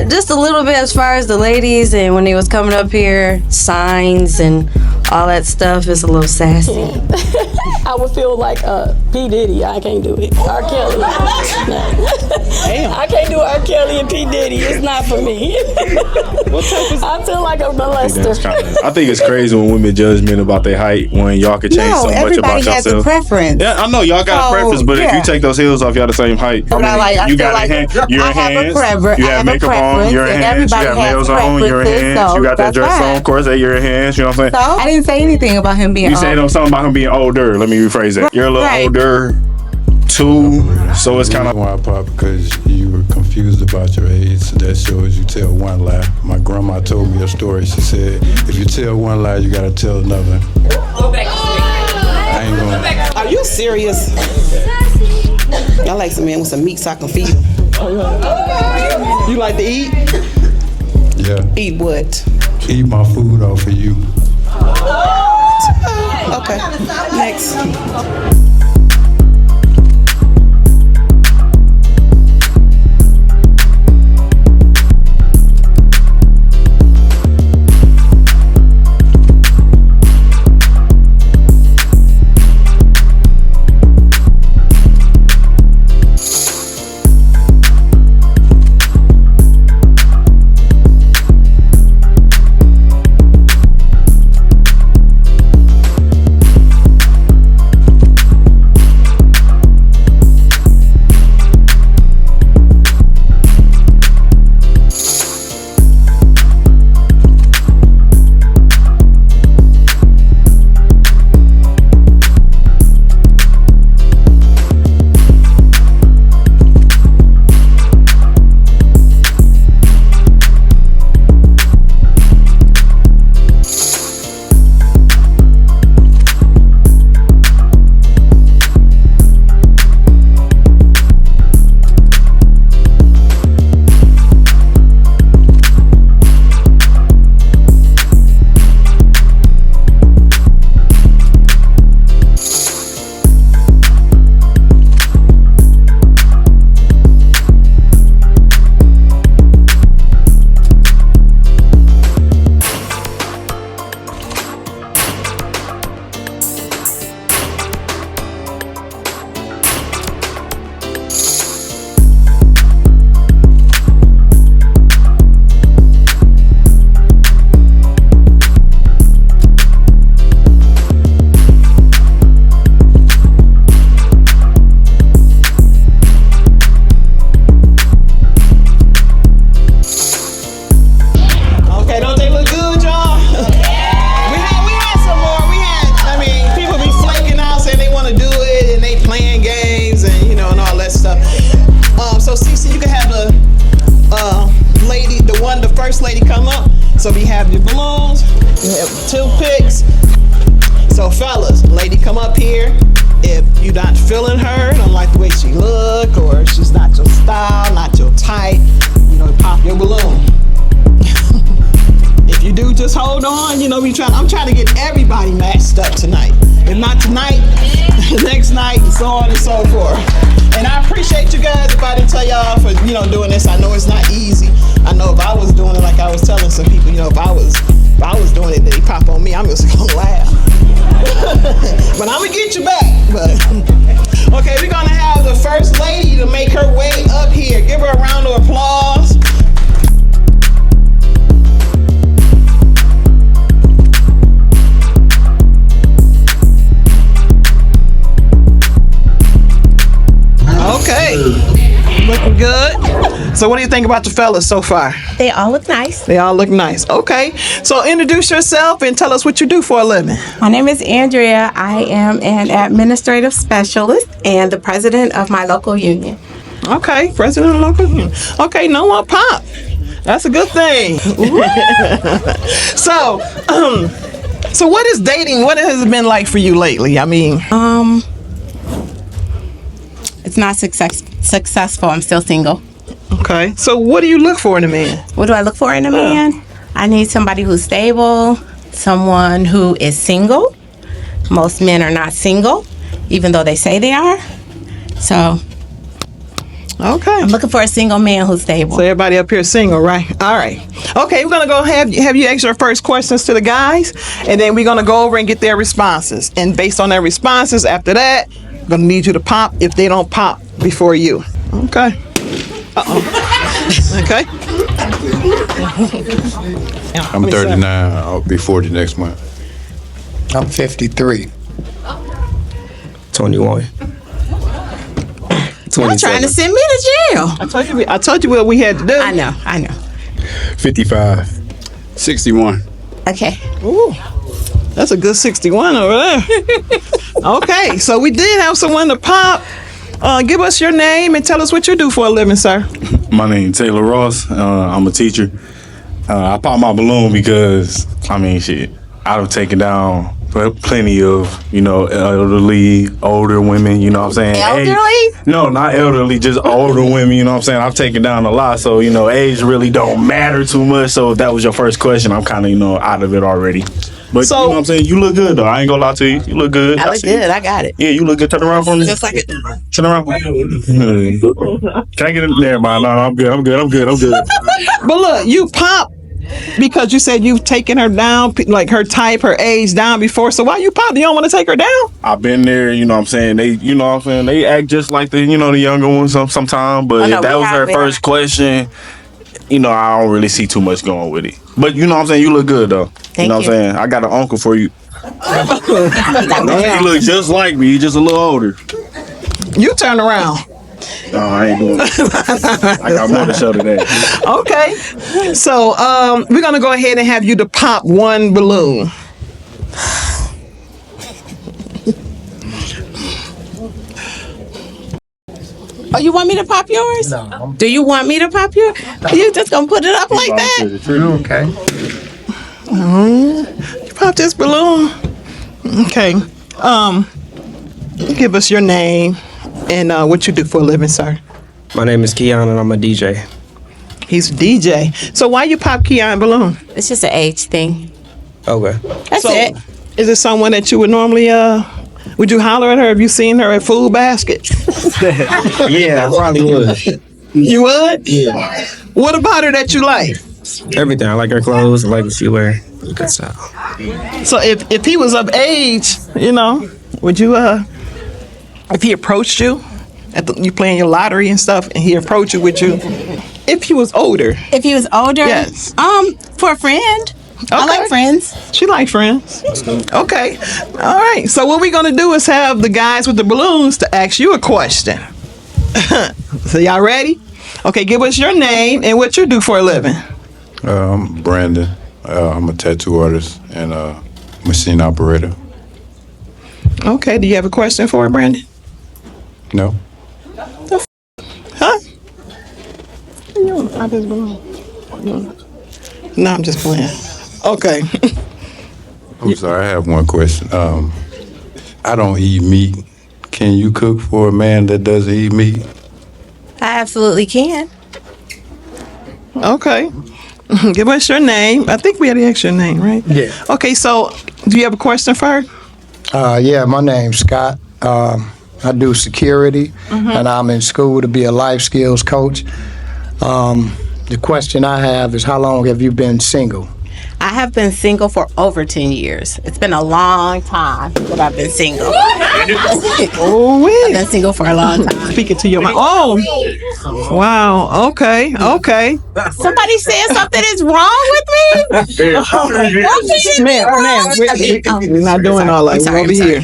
just a little bit as far as the ladies, and when they was coming up here, signs and all that stuff is a little sassy. I would feel like P. Diddy. I can't do it. R. Kelly. Damn. I can't do R. Kelly and P. Diddy. It's not for me. What type of... I feel like a molester. I think it's crazy when women judge men about their height when y'all can change so much about yourself. Everybody has a preference. Yeah, I know y'all got a preference, but if you take those heels off, y'all the same height. I you feel got like hands, I have a preference. you have makeup on, your hands, you have nails on, your hands, you got that dress on, of course, at your hands, you know what I'm saying? So, I didn't say anything about him being You said something about him being older. Let me rephrase that. You're a little older, too, so it's kind of... Why, Pop? Because you were confused about your age. So that shows you tell one lie. My grandma told me a story. She said, if you tell one lie, you gotta tell another. Go back to sleep. I ain't gonna... Are you serious? I like some man with some meat so I can feed him. You like to eat? Yeah. Eat what? Eat my food off of you. Okay. Next. So we have your balloons, we have toothpicks. So fellas, lady come up here. If you're not feeling her, don't like the way she look, or she's not your style, not your type, you know, pop your balloon. If you do, just hold on. You know, I'm trying to get everybody matched up tonight. If not tonight, next night, and so on and so forth. And I appreciate you guys. If I didn't tell y'all for, you know, doing this, I know it's not easy. I know if I was doing it, like I was telling some people, you know, if I was doing it, they pop on me, I'm just gonna laugh. But I'm gonna get you back. But okay, we're gonna have the first lady to make her way up here. Give her a round of applause. Okay, looking good. So what do you think about the fellas so far? They all look nice. They all look nice. Okay, so introduce yourself and tell us what you do for a living. My name is Andrea. I am an administrative specialist and the president of my local union. Okay, president of the local union. Okay, no more pop. That's a good thing. So what is dating? What has it been like for you lately? I mean, it's not successful. I'm still single. Okay. So what do you look for in a man? What do I look for in a man? I need somebody who's stable, someone who is single. Most men are not single, even though they say they are. So Okay. I'm looking for a single man who's stable. So everybody up here is single, right? All right. Okay, we're gonna go have you ask your first questions to the guys, and then we're gonna go over and get their responses. And based on their responses, after that, I'm gonna need you to pop if they don't pop before you. Okay. Okay. I'm 39. I'll be 40 next month. I'm 53. 21. Y'all trying to send me to jail. I told you what we had to do. I know. 55. 61. Okay. Ooh, that's a good 61 over there. Okay, so we did have someone to pop. Give us your name and tell us what you do for a living, sir. My name is Taylor Ross. I'm a teacher. I popped my balloon because, shit, I've taken down plenty of, elderly, older women, you know what I'm saying? Elderly? No, not elderly, just older women, you know what I'm saying? I've taken down a lot, so, age really don't matter too much. So if that was your first question, I'm kind of, out of it already. But So- you know what I'm saying? You look good, though. I ain't gonna lie to you. You look good. I look good. I got it. Yeah, you look good. Turn around for me. Just like it. Turn around. Can I get in there, man? No, I'm good. But look, you pop because you said you've taken her down, like her type, her age down before. So why you pop? You don't want to take her down? I've been there, you know what I'm saying? They act just like the younger ones sometimes, but no, if that we was her have first question, I don't really see too much going with it. But you know what I'm saying? You look good though. Thank what I'm you. saying? I got an uncle for you. He look just like me, he just a little older. You turn around. No, I ain't doing it. I got more to show today. Okay. So we're gonna go ahead and have you to pop one balloon. Oh, you want me to pop yours? No. Do you want me to pop yours? You just gonna put it up like that? Okay. You pop this balloon. Okay. Give us your name and what you do for a living, sir. My name is Keon and I'm a DJ. He's a DJ. So why you pop Keon balloon? It's just an age thing. Okay. That's So, it. is it someone that you would normally would you holler at her if you seen her at Food Basket? Yeah, I probably would. You would? Yeah. What about her that you like? Everything. I like her clothes. I like what she wear. Good style. So if he was of age, would you if he approached you you playing your lottery and stuff and he approached you, would you? If he was older. If he was older, Yes. For a friend. Okay. I like friends. She like friends. Okay. All right. So what we're gonna do is have the guys with the balloons to ask you a question. So y'all ready? Okay, give us your name and what you do for a living. I'm Brandon. I'm a tattoo artist and a machine operator. Okay, do you have a question for her, Brandon? No? Huh? You want to pop his balloon? No, I'm just playing. Okay. I'm sorry, I have one question. I don't eat meat. Can you cook for a man that doesn't eat meat? I absolutely can. Okay. Give us your name. I think we had to ask your name, right? Yeah. Okay, so do you have a question for her? Yeah, my name's Scott. I do security, and I'm in school to be a life skills coach. The question I have is, how long have you been single? I have been single for over 10 years. It's been a long time that I've been single. Oh, I've been single for a long time. Speaking to your mind. Oh, wow. Okay. Somebody said something is wrong with me? Ma'am, we're not doing all that. We're over here.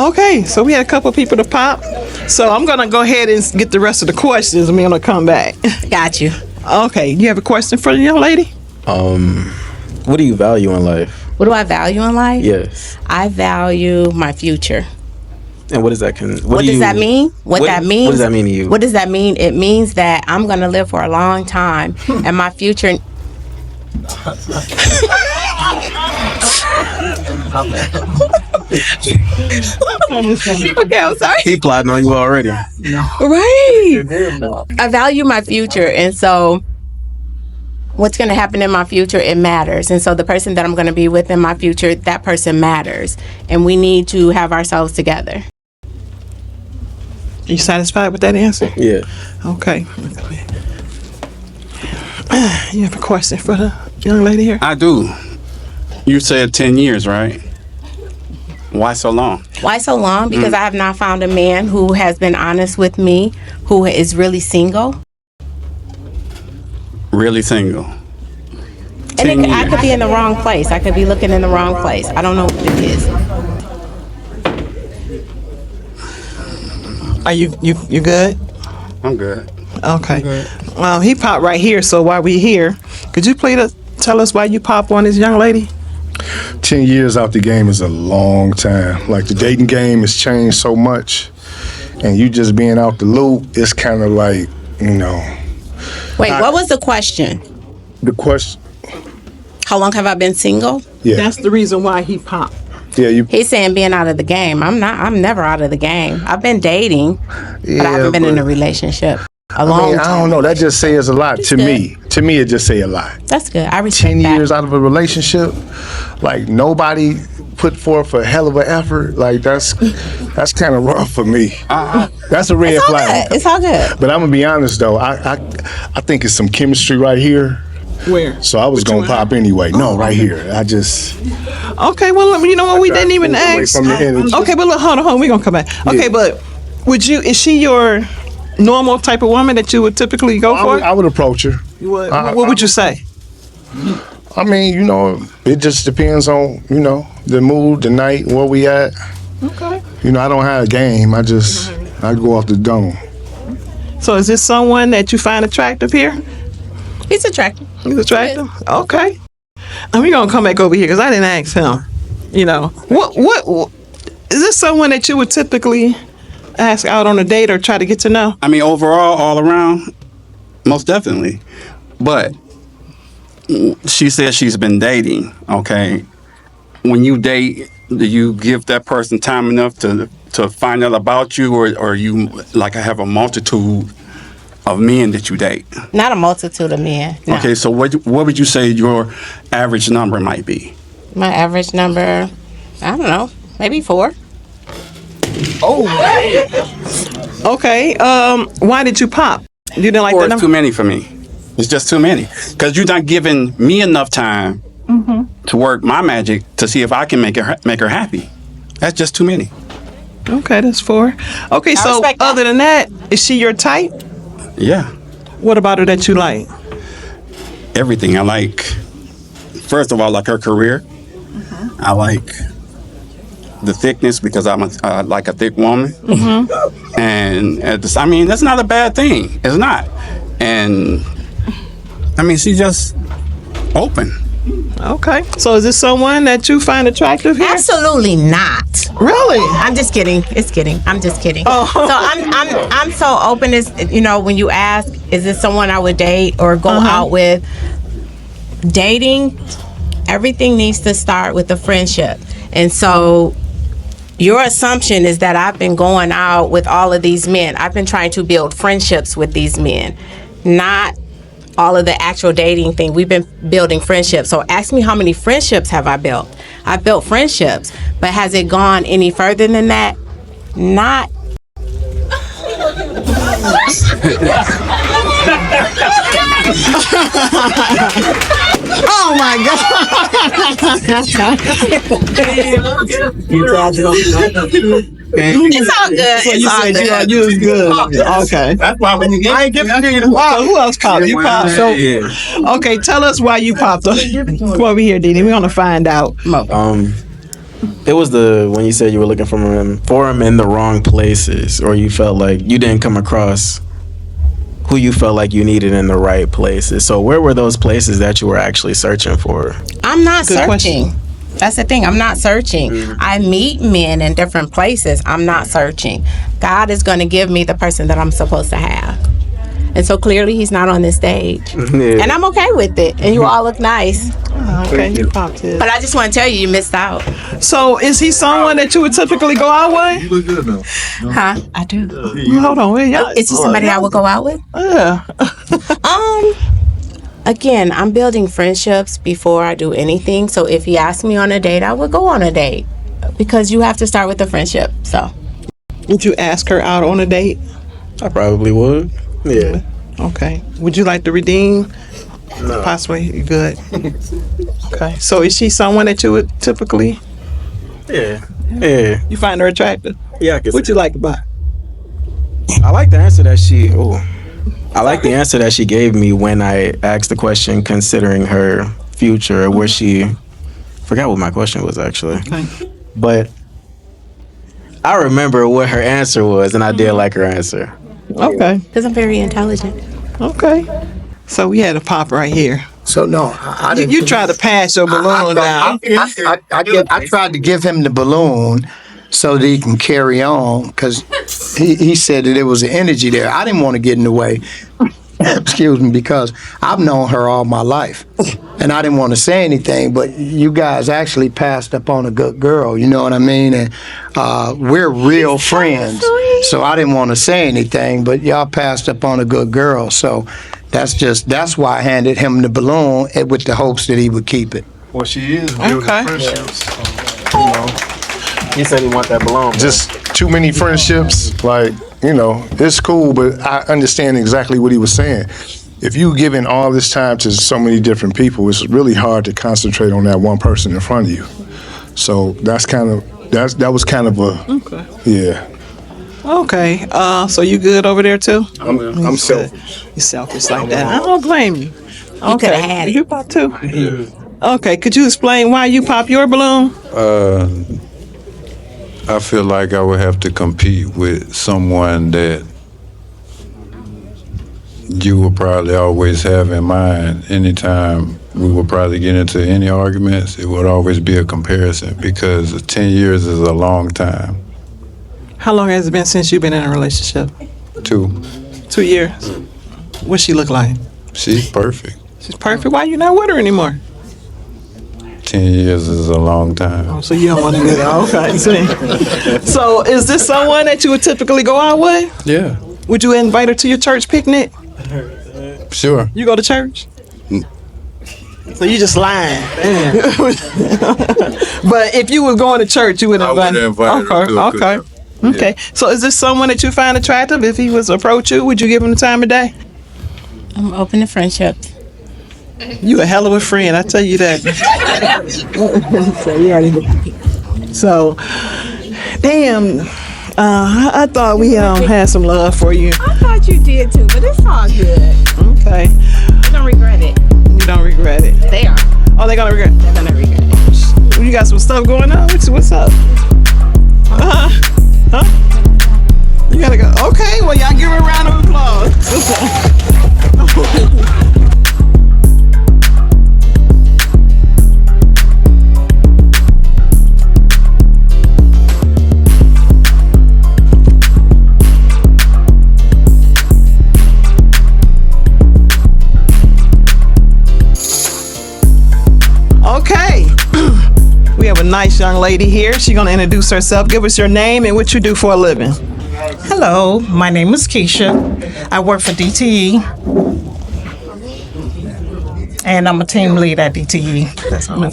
Okay, so we had a couple people to pop. So I'm going to go ahead and get the rest of the questions and we're going to come back. Got you. Okay, you have a question for the young lady? What do you value in life? What do I value in life? Yes. I value my future. And what does that What does that mean? What that means? What does that mean to you? What does that mean? It means that I'm going to live for a long time and my future... Okay, I'm sorry. He plotting on you already. Right. I value my future, and so what's going to happen in my future, it matters. And so the person that I'm going to be with in my future, that person matters. And we need to have ourselves together. You satisfied with that answer? Yeah. Okay. You have a question for the young lady here? I do. You said 10 years, right? Why so long? Why so long? Because I have not found a man who has been honest with me, who is really single. Really single. And I could be in the wrong place. I could be looking in the wrong place. I don't know what it is. Are you good? I'm good. Okay. He popped right here, so while we here, could you please tell us why you popped on this young lady? 10 years out the game is a long time. Like, the dating game has changed so much, and you just being out the loop, it's kind of like, you know. Wait, what was the question? The question. How long have I been single? Yeah. That's the reason why he popped. Yeah, He's saying being out of the game. I'm never out of the game. I've been dating, but I haven't been in a relationship. I don't know. That just says a lot to me. To me, it just say a lot. That's good. I respect 10 that. years out of a relationship, like, nobody put forth a hell of an effort. Like, that's kind of rough for me. That's a red flag. It's all good. But I'm gonna be honest though. I think it's some chemistry right here. Where? So I was gonna pop anyway. No, right here. I just. Okay, well, you know what? We didn't even Away ask. from the energy. Okay, but look, hold on. We're gonna come back. Okay, but is she your normal type of woman that you would typically go for? I would approach her. You would? What would you say? I mean, you know, it just depends on, you know, the mood, the night, where we at. Okay. You know, I don't have a game. I go off the dome. So is this someone that you find attractive here? He's attractive. He's attractive? Okay. And we're going to come back over here because I didn't ask him. You know, what is this someone that you would typically ask out on a date or try to get to know? I mean, overall, all around, most definitely. But she says she's been dating, okay? When you date, do you give that person time enough to find out about you, or you, like, have a multitude of men that you date? Not a multitude of men. No. Okay, so what would you say your average number might be? My average number, I don't know, maybe 4. Oh. Okay. Why did you pop? You didn't like that number? It's too many for me. It's just too many. Because you're not giving me enough time to work my magic to see if I can make her happy. That's just too many. Okay, that's 4. Okay, so other than that, is she your type? Yeah. What about her that you like? Everything. I like, first of all, I like her career. I like the thickness because I'm like a thick woman. And I mean, that's not a bad thing. It's not. And I mean, she's just open. Okay. So is this someone that you find attractive here? Absolutely not. Really? I'm just kidding. It's kidding. I'm just kidding. Oh. So I'm so open as, you know, when you ask, is this someone I would date or go out with? Dating, everything needs to start with a friendship. And so your assumption is that I've been going out with all of these men. I've been trying to build friendships with these men, not all of the actual dating thing. We've been building friendships. So ask me, how many friendships have I built? I've built friendships, but has it gone any further than that? Not. Oh my God. It's all good. So It's you all said good. you was good. Okay. That's why when you get Who else popped? You popped. So, okay, tell us why you popped. Come over here, Dee Dee. We're gonna find out. It was when you said you were looking for him in the wrong places, or you felt like you didn't come across who you felt like you needed in the right places. So where were those places that you were actually searching for? I'm not Good searching. question. That's the thing. I'm not searching. I meet men in different places. I'm not searching. God is going to give me the person that I'm supposed to have. And so clearly he's not on this stage. Yeah. And I'm okay with it. And you all look nice. Okay, you popped it. But I just want to tell you missed out. So is he someone that you would typically go out with? You look good though. Huh? I do. Hold on, wait, y'all. Is he somebody I would go out with? Yeah. Again, I'm building friendships before I do anything. So if he asked me on a date, I would go on a date. Because you have to start with a friendship. So Would you ask her out on a date? I probably would. Yeah. Okay. Would you like to redeem? No. Possibly. You good. Okay. So is she someone that you would typically? Yeah. Yeah. You find her attractive? Yeah, I guess. What you like about her? I like the answer that she. I like the answer that she gave me when I asked the question, considering her future, where she. Forgot what my question was actually. Okay. But I remember what her answer was, and I did like her answer. Okay. Because I'm very intelligent. Okay. So we had a pop right here. So no, I didn't. You tried to pass your balloon down. I tried to give him the balloon so that he can carry on because he said that there was an energy there. I didn't want to get in the way. Excuse me, because I've known her all my life, and I didn't want to say anything. But you guys actually passed up on a good girl. You know what I mean? And we're real friends, so I didn't want to say anything. But y'all passed up on a good girl, so. That's why I handed him the balloon with the hopes that he would keep it. Well, she is building Okay. friendships. You know, He said he want that balloon. just too many friendships. Like, you know, it's cool, but I understand exactly what he was saying. If you giving all this time to so many different people, it's really hard to concentrate on that one person in front of you. So that was kind of a yeah. Okay. So you good over there too? I'm selfish. You're selfish like that. I don't blame you. You could have had it. You pop too? Okay. Could you explain why you pop your balloon? I feel like I would have to compete with someone that you will probably always have in mind. Anytime we will probably get into any arguments, it would always be a comparison because 10 years is a long time. How long has it been since you've been in a relationship? 2. 2 years. What she look like? She's perfect. She's perfect. Why you not with her anymore? 10 years is a long time. So you don't want to do that. Okay. See. So is this someone that you would typically go out with? Yeah, Would you invite her to your church picnic? sure. You go to church? So you just lying. But if you were going to church, you would invite her. Okay. Okay. So is this someone that you find attractive? If he was to approach you, would you give him the time of day? I'm open to friendships. You a hell of a friend, I tell you that. So you already. So, damn. I thought we had some love for you. I thought you did too, but it's all good. Okay. You don't regret it. You don't regret it. They are. Oh, they're gonna regret. They're gonna regret it. You got some stuff going on? What's up? Huh? You gotta go. Okay, well, y'all give her a round of applause. Okay. We have a nice young lady here. She's gonna introduce herself. Give us your name and what you do for a living. Hello, my name is Kesha. I work for DTE. And I'm a team lead at DTE. That's all.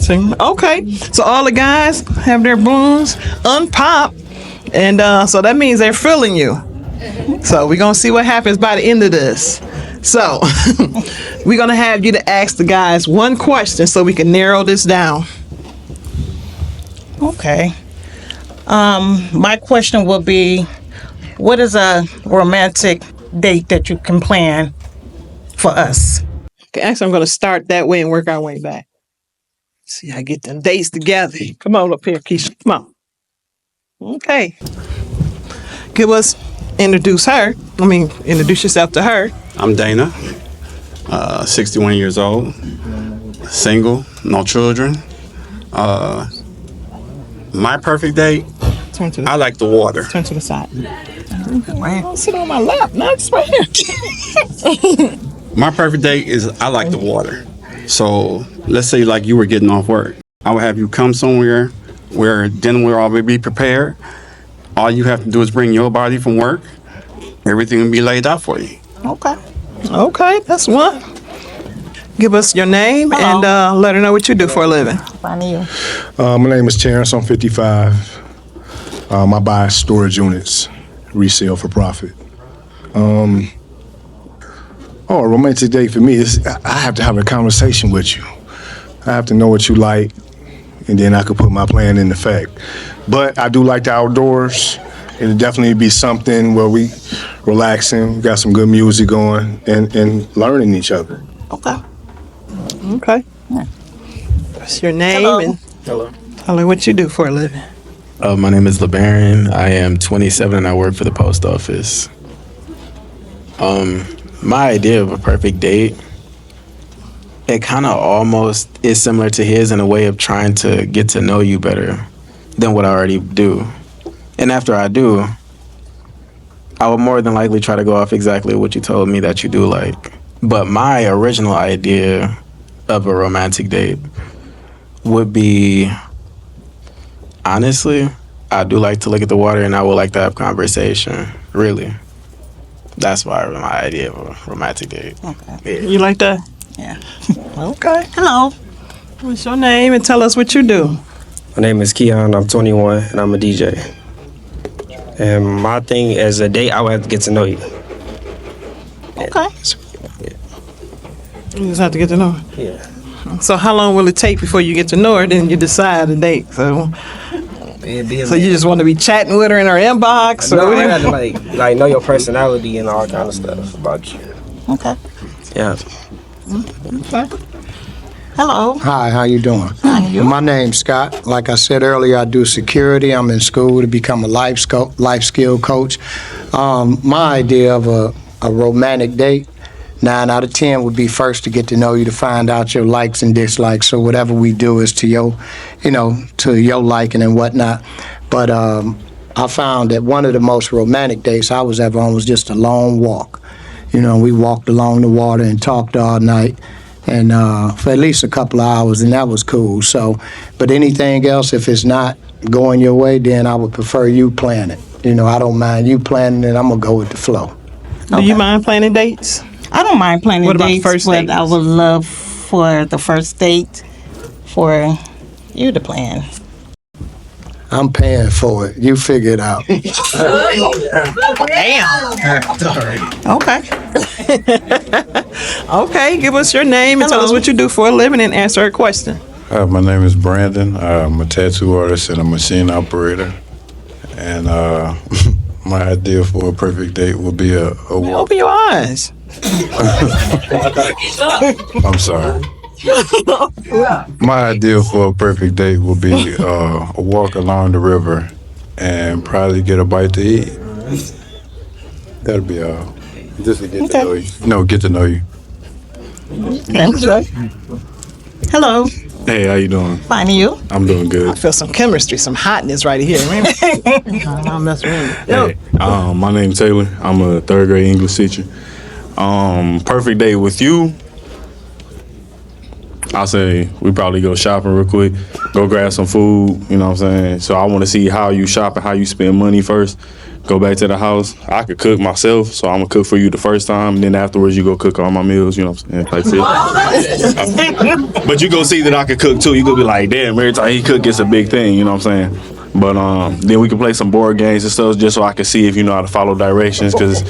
Okay. So all the guys have their balloons unpopped. And so that means they're feeling you. So we're gonna see what happens by the end of this. So we're gonna have you to ask the guys one question so we can narrow this down. Okay. My question will be, what is a romantic date that you can plan for us? Okay, actually I'm gonna start that way and work our way back. See, I get them dates together. Come on up here, Kesha. Come on. Okay. Introduce yourself to her. I'm Dana, 61 years old, single, no children. My perfect date, I like the water. Turn to the side. Don't sit on my lap. No, it's right here. My perfect date is I like the water. So let's say like you were getting off work. I would have you come somewhere where dinner will already be prepared. All you have to do is bring your body from work. Everything will be laid out for you. Okay, that's one. Give us your name and let her know what you do for a living. Find you. My name is Terrence. I'm 55. I buy storage units. resell for profit. A romantic date for me is I have to have a conversation with you. I have to know what you like, and then I could put my plan into effect. But I do like the outdoors. It'll definitely be something where we relaxing, got some good music going, and learning each other. Okay. Okay. What's your name? Hello. And Hello. tell me what you do for a living. My name is LeBaron. I am 27 and I work for the post office. My idea of a perfect date, it kind of almost is similar to his in a way of trying to get to know you better than what I already do. And after I do, I would more than likely try to go off exactly what you told me that you do like. But my original idea of a romantic date would be, honestly, I do like to look at the water and I would like to have conversation, really. That's my idea of a romantic date. Okay. You like that? Yeah. Okay. Hello. What's your name and tell us what you do? My name is Keon. I'm 21 and I'm a DJ. And my thing as a date, I would have to get to know you. Okay. You just have to get to know her. Yeah. So how long will it take before you get to know her? Then you decide a date. So you just want to be chatting with her in her inbox? No, or I got to like know your personality and all kind of stuff about you. Okay. Yeah. Okay. Hello. Hi, how you doing? My name's Scott. Like I said earlier, I do security. I'm in school to become a life skill coach. My idea of a romantic date, 9 out of 10 would be first to get to know you, to find out your likes and dislikes. So whatever we do is to your liking and whatnot. But I found that one of the most romantic dates I was ever on was just a long walk. We walked along the water and talked all night, and for at least a couple of hours, and that was cool. So, but anything else, if it's not going your way, then I would prefer you plan it. I don't mind you planning it. I'm gonna go with the flow. Do you mind planning dates? I don't mind planning What about dates, first but dates? I would love for the first date for you to plan. I'm paying for it. You figure it out. Okay. Okay, give us your name and tell us what you do for a living and answer a question. My name is Brandon. I'm a tattoo artist and a machine operator. And my idea for a perfect date would be a walk. Open your eyes. I'm sorry. My idea for a perfect date would be a walk along the river and probably get a bite to eat. That'd be all. Just to get to know you. No, get to know you. Hello. Hey, how you doing? Fine, and you? I'm doing I good. feel some chemistry, some hotness right here. I'm messing with you. Hey, my name's Taylor. I'm a 3rd grade English teacher. Perfect date with you. I'll say we probably go shopping real quick, go grab some food, you know what I'm saying? So I want to see how you shop and how you spend money first. Go back to the house. I could cook myself, so I'm going to cook for you the first time, and then afterwards you go cook all my meals, you know what I'm saying? Type shit. But you go see that I could cook too. You go be like, damn, every time he cook, it's a big thing, you know what I'm saying? But then we can play some board games and stuff just so I can see if you know how to follow directions. Because,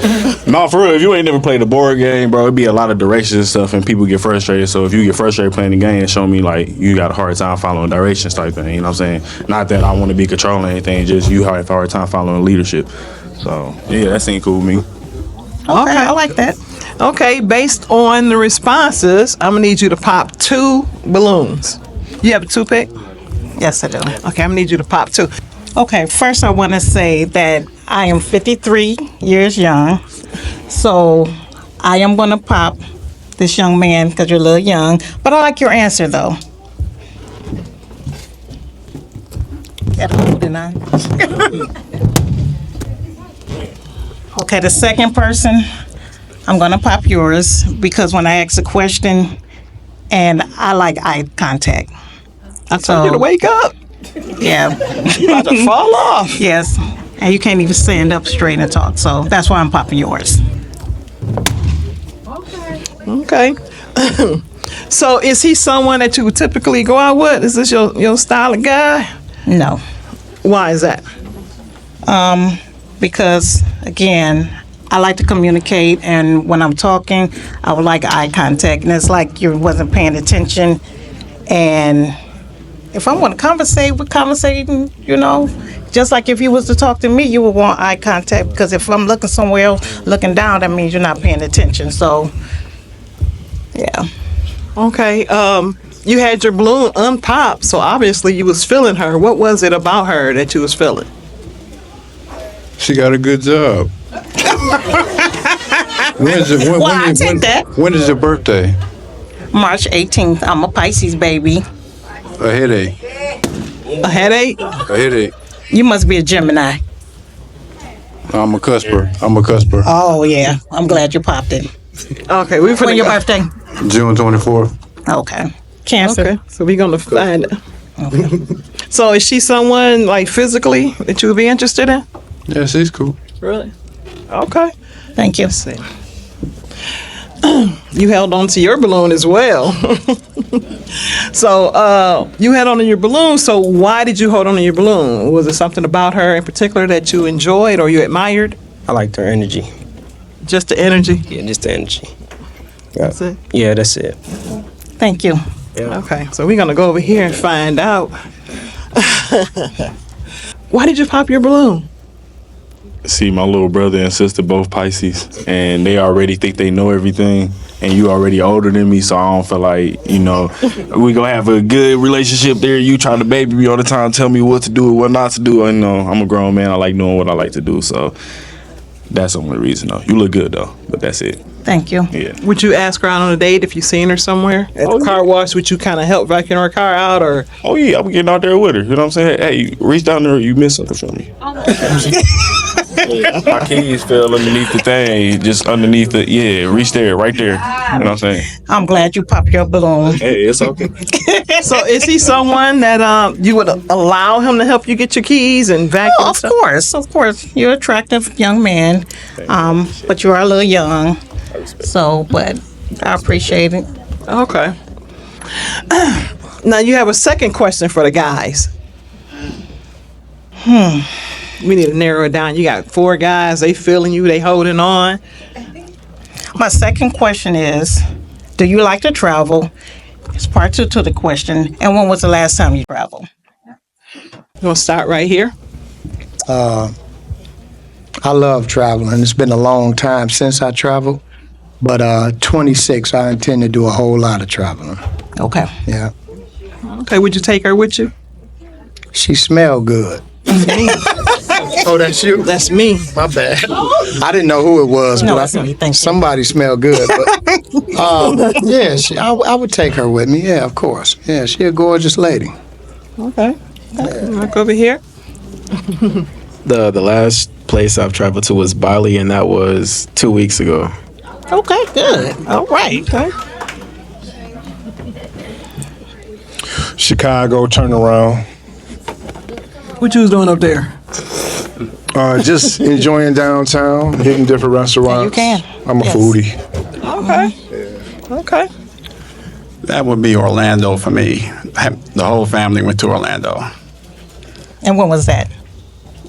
no, for real, if you ain't never played a board game, bro, it'd be a lot of directions and stuff and people get frustrated. So if you get frustrated playing the game, show me like you got a hard time following directions type thing, you know what I'm saying? Not that I want to be controlling anything, just you have a hard time following leadership. So, yeah, that seemed cool with me. Okay, I like that. Okay, based on the responses, I'm going to need you to pop 2 balloons. You have a toothpick? Yes, I do. Okay, I'm going to need you to pop 2. Okay, first I want to say that I am 53 years young. So I am going to pop this young man because you're a little young. But I like your answer, though. Got hold it on. Okay, the second person, I'm going to pop yours because when I ask a question, and I like eye contact. I told you to wake up. Yeah. You about to fall off. Yes. And you can't even stand up straight and talk. So that's why I'm popping yours. Okay. So is he someone that you would typically go out with? Is this your style of guy? No. Why is that? Because again, I like to communicate, and when I'm talking, I would like eye contact, and it's like you wasn't paying attention. And if I want to conversate, we're conversating, you know. Just like if you was to talk to me, you would want eye contact, because if I'm looking somewhere else, looking down, that means you're not paying attention. So, yeah. Okay. You had your balloon unpopped, so obviously you was feeling her. What was it about her that you was feeling? She got a good job. When is your birthday? March 18th. I'm a Pisces baby. A headache. A headache? A headache. You must be a Gemini. I'm a cusper. Oh, yeah. I'm glad you popped it. Okay. When your birthday? June 24th. Okay. Cancer. Okay. So we're going to find it. Okay. So is she someone, like, physically that you would be interested in? Yeah, she's cool. Really? Okay. Thank you. Let's see. You held on to your balloon as well. So you held on to your balloon. So why did you hold on to your balloon? Was it something about her in particular that you enjoyed or you admired? I liked her energy. Just the energy? Yeah, just the energy. That's it? Yeah, that's it. Thank you. Yeah. Okay, so we're going to go over here and find out. Why did you pop your balloon? See, my little brother and sister both Pisces, and they already think they know everything, and you already older than me, so I don't feel like, you know, we gonna have a good relationship there. You trying to baby me all the time, tell me what to do, what not to do. You know, I'm a grown man. I like doing what I like to do, so that's the only reason, though. You look good, though, but that's it. Thank you. Yeah. Would you ask her out on a date if you seen her somewhere? At the car wash, would you kind of help vacuum her car out, or? Oh, yeah, I'm getting out there with her. You know what I'm saying? Hey, reach down there, you miss something from me. My keys fell underneath the thing, just underneath the, reach there, right there. You know what I'm saying? I'm glad you popped your balloon. Hey, it's okay. So is he someone that you would allow him to help you get your keys and vacuum? Oh, of course. You're an attractive young man, but you are a little young. So, but I appreciate it. Okay. Now you have a second question for the guys. We need to narrow it down. You got 4 guys. They feeling you. They holding on. My second question is, do you like to travel? It's part 2 to the question. And when was the last time you traveled? You want to start right here? I love traveling. It's been a long time since I traveled, but 26, I intend to do a whole lot of traveling. Okay. Yeah. Okay. Would you take her with you? She smelled good. Oh, that's you? That's me. My bad. I didn't know who it was, No, but that's me. Thank you. somebody smelled good. But, yeah, I would take her with me. Yeah, of course. Yeah, she a gorgeous lady. Okay. Look over here. The last place I've traveled to was Bali, and that was 2 weeks ago. Okay, good. All right. Okay. Chicago, turn around. What you was doing up there? Just enjoying downtown, hitting different restaurants. You can. I'm a Yes. foodie. Okay. Okay. That would be Orlando for me. The whole family went to Orlando And when was that?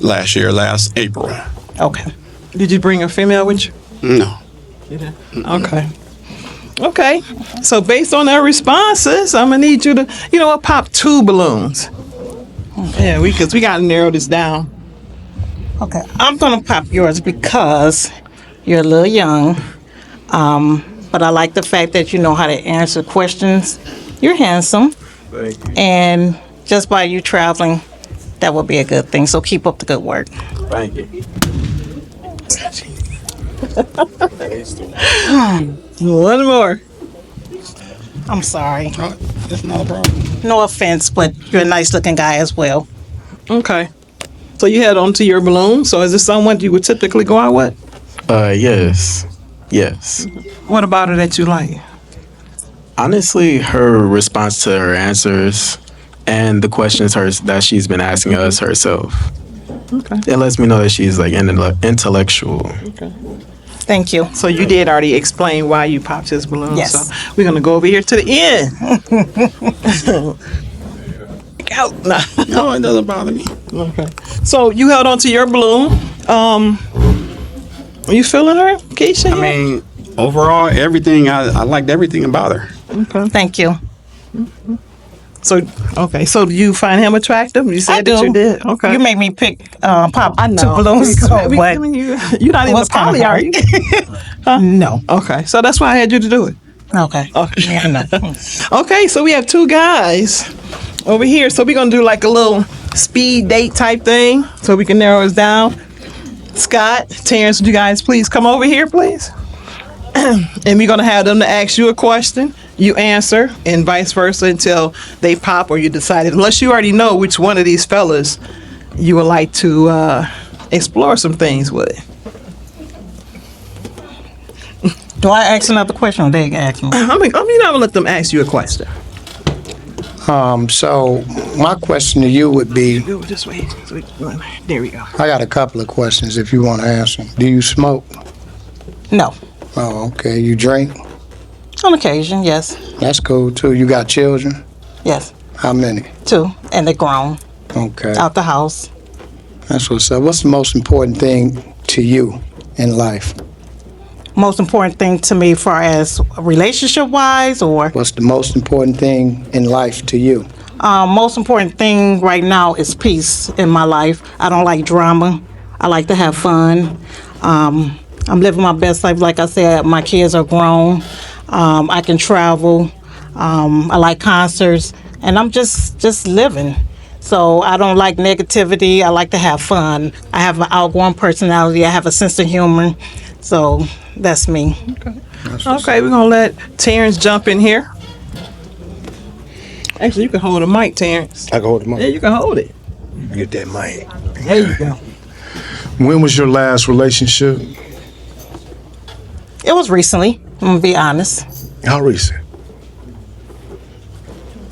last April. Okay. Did you bring a female with you? No. Okay. Okay. So based on their responses, I'm gonna need you to, pop 2 balloons. Yeah, because we gotta narrow this down. Okay. I'm going to pop yours because you're a little young. But I like the fact that you know how to answer questions. You're handsome. Thank you. And just by you traveling, that would be a good thing. So keep up the good work. Thank you. One more. I'm sorry. That's not a problem. No offense, but you're a nice looking guy as well. Okay. So you head on to your balloon. So is this someone you would typically go out with? Yes. What about her that you like? Honestly, her response to her answers and the questions that she's been asking us herself. Okay. It lets me know that she's like intellectual. Okay. Thank you. So you did already explain why you popped his balloon. Yes. So we're gonna go over here to the end. Out. Nah. No, it doesn't bother me. Okay. So you held on to your balloon. You feeling her, Kesha? I mean, overall, everything, I liked everything about her. Okay. Thank you. So do you find him attractive? You said that you did. Okay. You made me pick pop I know. 2 balloons. I mean, you're not even a poly, are you? No. Okay, so that's why I had you to do it. Okay. Okay. Yeah, no. Okay, so we have 2 guys over here. So we're gonna do like a little speed date type thing, so we can narrow this down. Scott, Terrence, would you guys please come over here, please? And we're gonna have them to ask you a question. You answer, and vice versa until they pop or you decided. Unless you already know which one of these fellas you would like to explore some things with. Do I ask another question or they ask me? I'm gonna let them ask you a question. So my question to you would be, Go this way. There we go. I got a couple of questions if you want to answer them. Do you smoke? No. Oh, okay. You drink? On occasion, yes. That's cool too. You got children? Yes. How many? 2. And they're grown. Okay. Out the house. That's what's up. What's the most important thing to you in life? Most important thing to me far as relationship-wise or? What's the most important thing in life to you? Most important thing right now is peace in my life. I don't like drama. I like to have fun. I'm living my best life. Like I said, my kids are grown. I can travel. I like concerts. And I'm just living. So I don't like negativity. I like to have fun. I have an outgoing personality. I have a sense of humor. So that's me. Okay, we're gonna let Terrence jump in here. Actually, you can hold the mic, Terrence. I can hold the mic. Yeah, you can hold it. Get that mic. There you go. When was your last relationship? It was recently, I'm gonna be honest. How recent?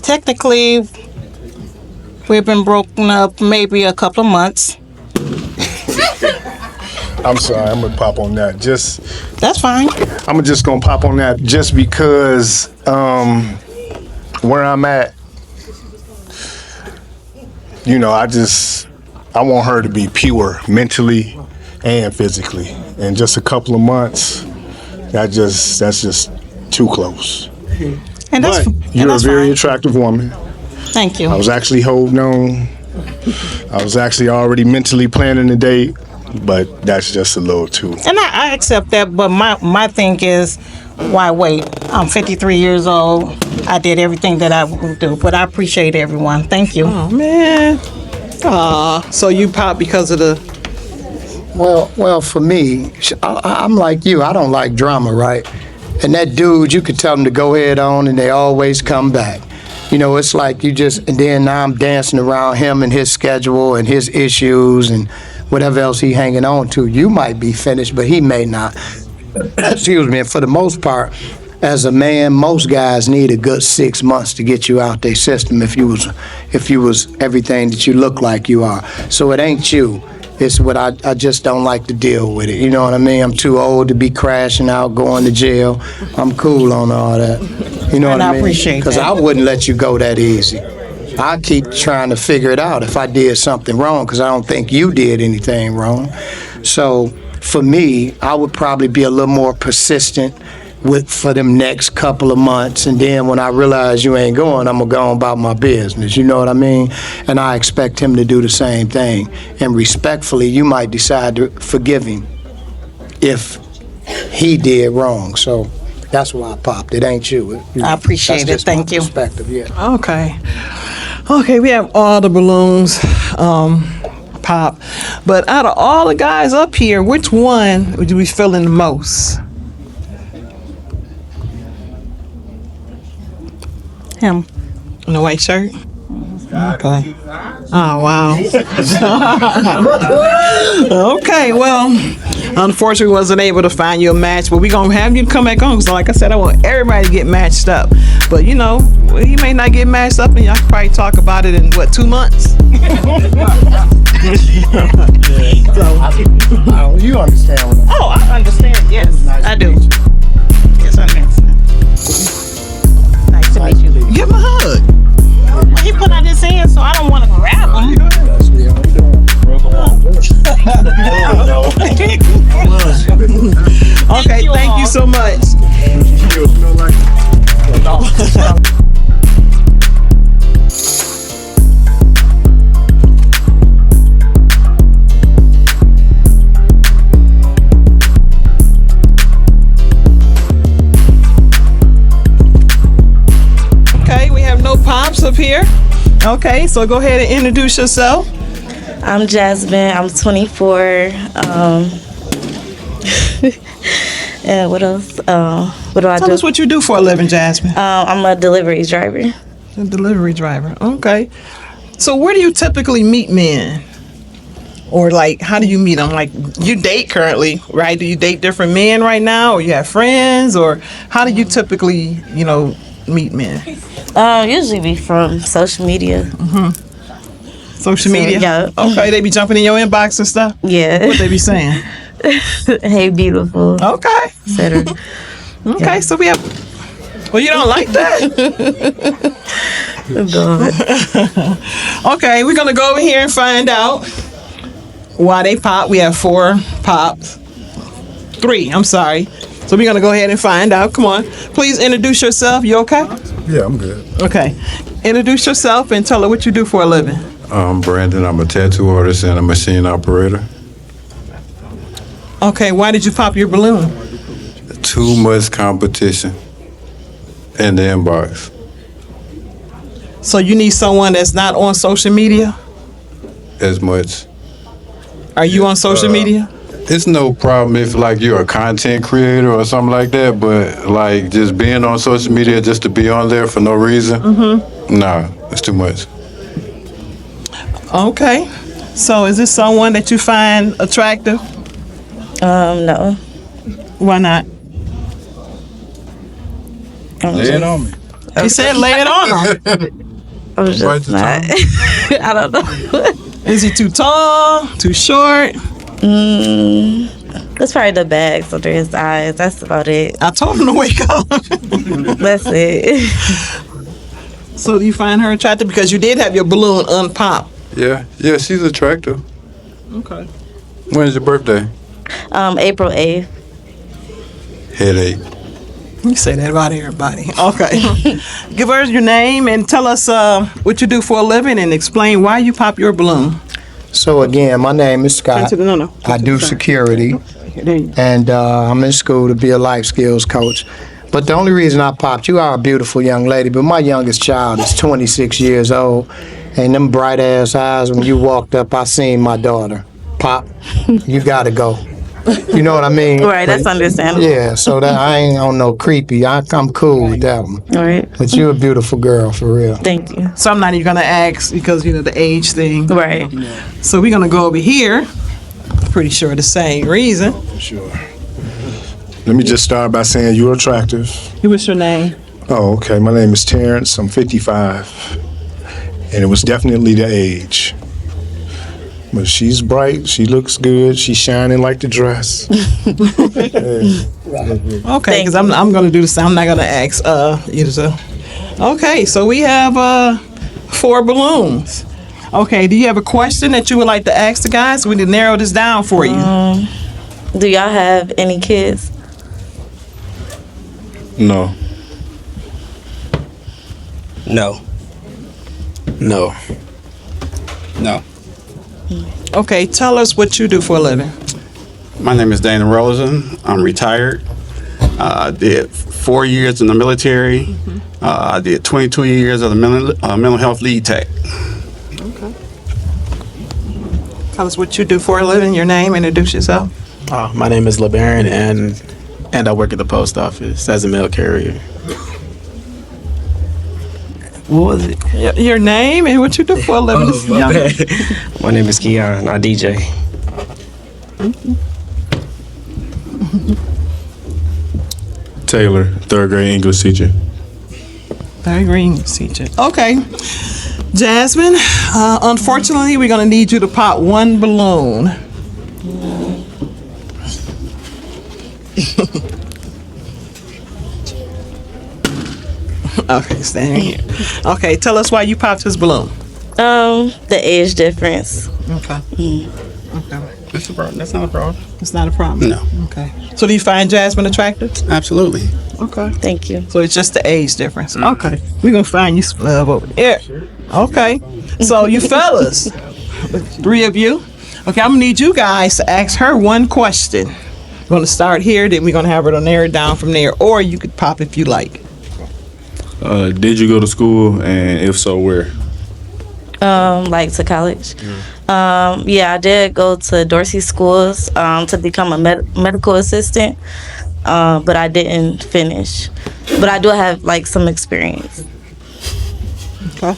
Technically, we've been broken up maybe a couple of months. I'm sorry, I'm gonna pop on that. That's fine. I'm just gonna pop on that just because where I'm at, I want her to be pure mentally and physically. And just a couple of months, that's just too close. And but you're a very attractive woman. Thank you. I was actually holding on. I was actually already mentally planning the date, but that's just a little too. And I accept that, but my thing is, why wait? I'm 53 years old. I did everything that I would do, but I appreciate everyone. Thank you. Oh, man. So you pop because of the... Well, for me, I'm like you. I don't like drama, right? And that dude, you could tell them to go head on, and they always come back. It's like and then now I'm dancing around him and his schedule and his issues and whatever else he hanging on to. You might be finished, but he may not. Excuse me. And for the most part, as a man, most guys need a good 6 months to get you out their system if you was everything that you look like you are. So it ain't you. It's what I just don't like to deal with it. You know what I mean? I'm too old to be crashing out, going to jail. I'm cool on all that. You know what I mean? I appreciate that. Because I wouldn't let you go that easy. I keep trying to figure it out if I did something wrong, because I don't think you did anything wrong. So for me, I would probably be a little more persistent for them next couple of months, and then when I realize you ain't going, I'm gonna go on about my business. You know what I mean? And I expect him to do the same thing. And respectfully, you might decide to forgive him if he did wrong. So that's why I popped. It ain't you. I appreciate it. Thank you. Perspective, yeah. Okay, we have all the balloons pop. But out of all the guys up here, which one would you be feeling the most? Him. In the white shirt? Okay. Oh, wow. Okay, well, unfortunately, wasn't able to find you a match, but we're going to have you come back on. So, like I said, I want everybody to get matched up. But, you may not get matched up, and y'all can probably talk about it in, 2 months? You understand what I'm saying? Oh, I understand. Yes, I do. Yes, I understand. Nice to meet you. Give him a hug. Well, he put out his hand, so I don't want to grab him. Okay, thank you so much. Okay, we have no pops up here. Okay, so go ahead and introduce yourself. I'm Jasmine. I'm 24. And what else? What do I do? Tell us what you do for a living, Jasmine. I'm a delivery driver. A delivery driver. Okay. So where do you typically meet men? Or like, how do you meet them? Like, you date currently, right? Do you date different men right now, or you have friends, or how do you typically, meet men? Usually be from social media. Social media? Yeah. Okay, they be jumping in your inbox and stuff? Yeah. What they be saying? Hey, beautiful. Okay. Etc. Okay, so we have. Well, you don't like that? Okay, we're gonna go over here and find out why they pop. We have 4 pops. 3, I'm sorry. So we're gonna go ahead and find out. Come on. Please introduce yourself. You okay? Yeah, I'm good. Okay. Introduce yourself and tell her what you do for a living. I'm Brandon. I'm a tattoo artist and a machine operator. Okay, why did you pop your balloon? Too much competition in the inbox. So you need someone that's not on social media? As much. Are you on social media? It's no problem if like you're a content creator or something like that, but like just being on social media just to be on there for no reason, nah, it's too much. Okay. So is this someone that you find attractive? No. Why not? Lay it on me. He said lay it on him. I'm just not. I don't know. Is he too tall? Too short? That's probably the bags under his eyes. That's about it. I told him to wake up. That's it. So do you find her attractive? Because you did have your balloon unpopped. Yeah, she's attractive. Okay. When's your birthday? April 8th. Headache. You say that about everybody. Okay. Give her your name and tell us what you do for a living and explain why you pop your balloon. So again, my name is Scott. No. I do security, and I'm in school to be a life skills coach. But the only reason I popped, you are a beautiful young lady, but my youngest child is 26 years old, and them bright ass eyes, when you walked up, I seen my daughter. Pop, you gotta go. You know what I mean? Right, that's understandable. Yeah, so that I ain't on no creepy. I'm cool with that one. All right. But you're a beautiful girl, for real. Thank you. So I'm not even gonna ask because the age thing. Right. So we're gonna go over here. Pretty sure the same reason. Sure. Let me just start by saying you're attractive. What's your name? Oh, okay. My name is Terrence. I'm 55. And it was definitely the age. But she's bright. She looks good. She's shining like the dress. Okay, because I'm going to do the same. I'm not going to ask either. So. Okay, so we have 4 balloons. Okay, do you have a question that you would like to ask the guys? We need to narrow this down for you. Do y'all have any kids? No. No. No. No. Okay, tell us what you do for a living. My name is Dana Rosen. I'm retired. I did 4 years in the military. I did 22 years as a mental health lead tech. Okay. Tell us what you do for a living, your name, introduce yourself. My name is LeBaron, and I work at the post office as a mail carrier. What was it? Your name and what you do for a living. My name is Keon. I DJ. Taylor, 3rd grade English teacher. Very green teacher. Okay. Jasmine, unfortunately, we're going to need you to pop 1 balloon. Okay, stand here. Okay, tell us why you popped this balloon. The age difference. Okay. That's not a problem. It's not a problem? No. Okay. So do you find Jasmine attractive? Absolutely. Okay. Thank you. So it's just the age difference. Okay. We're going to find you some love over there. Okay. So you fellas, 3 of you. Okay, I'm going to need you guys to ask her one question. We're going to start here, then we're going to have her to narrow it down from there. Or you could pop if you like. Did you go to school, and if so, where? Like to college. Yeah, I did go to Dorsey schools to become a medical assistant, but I didn't finish. But I do have like some experience. Okay.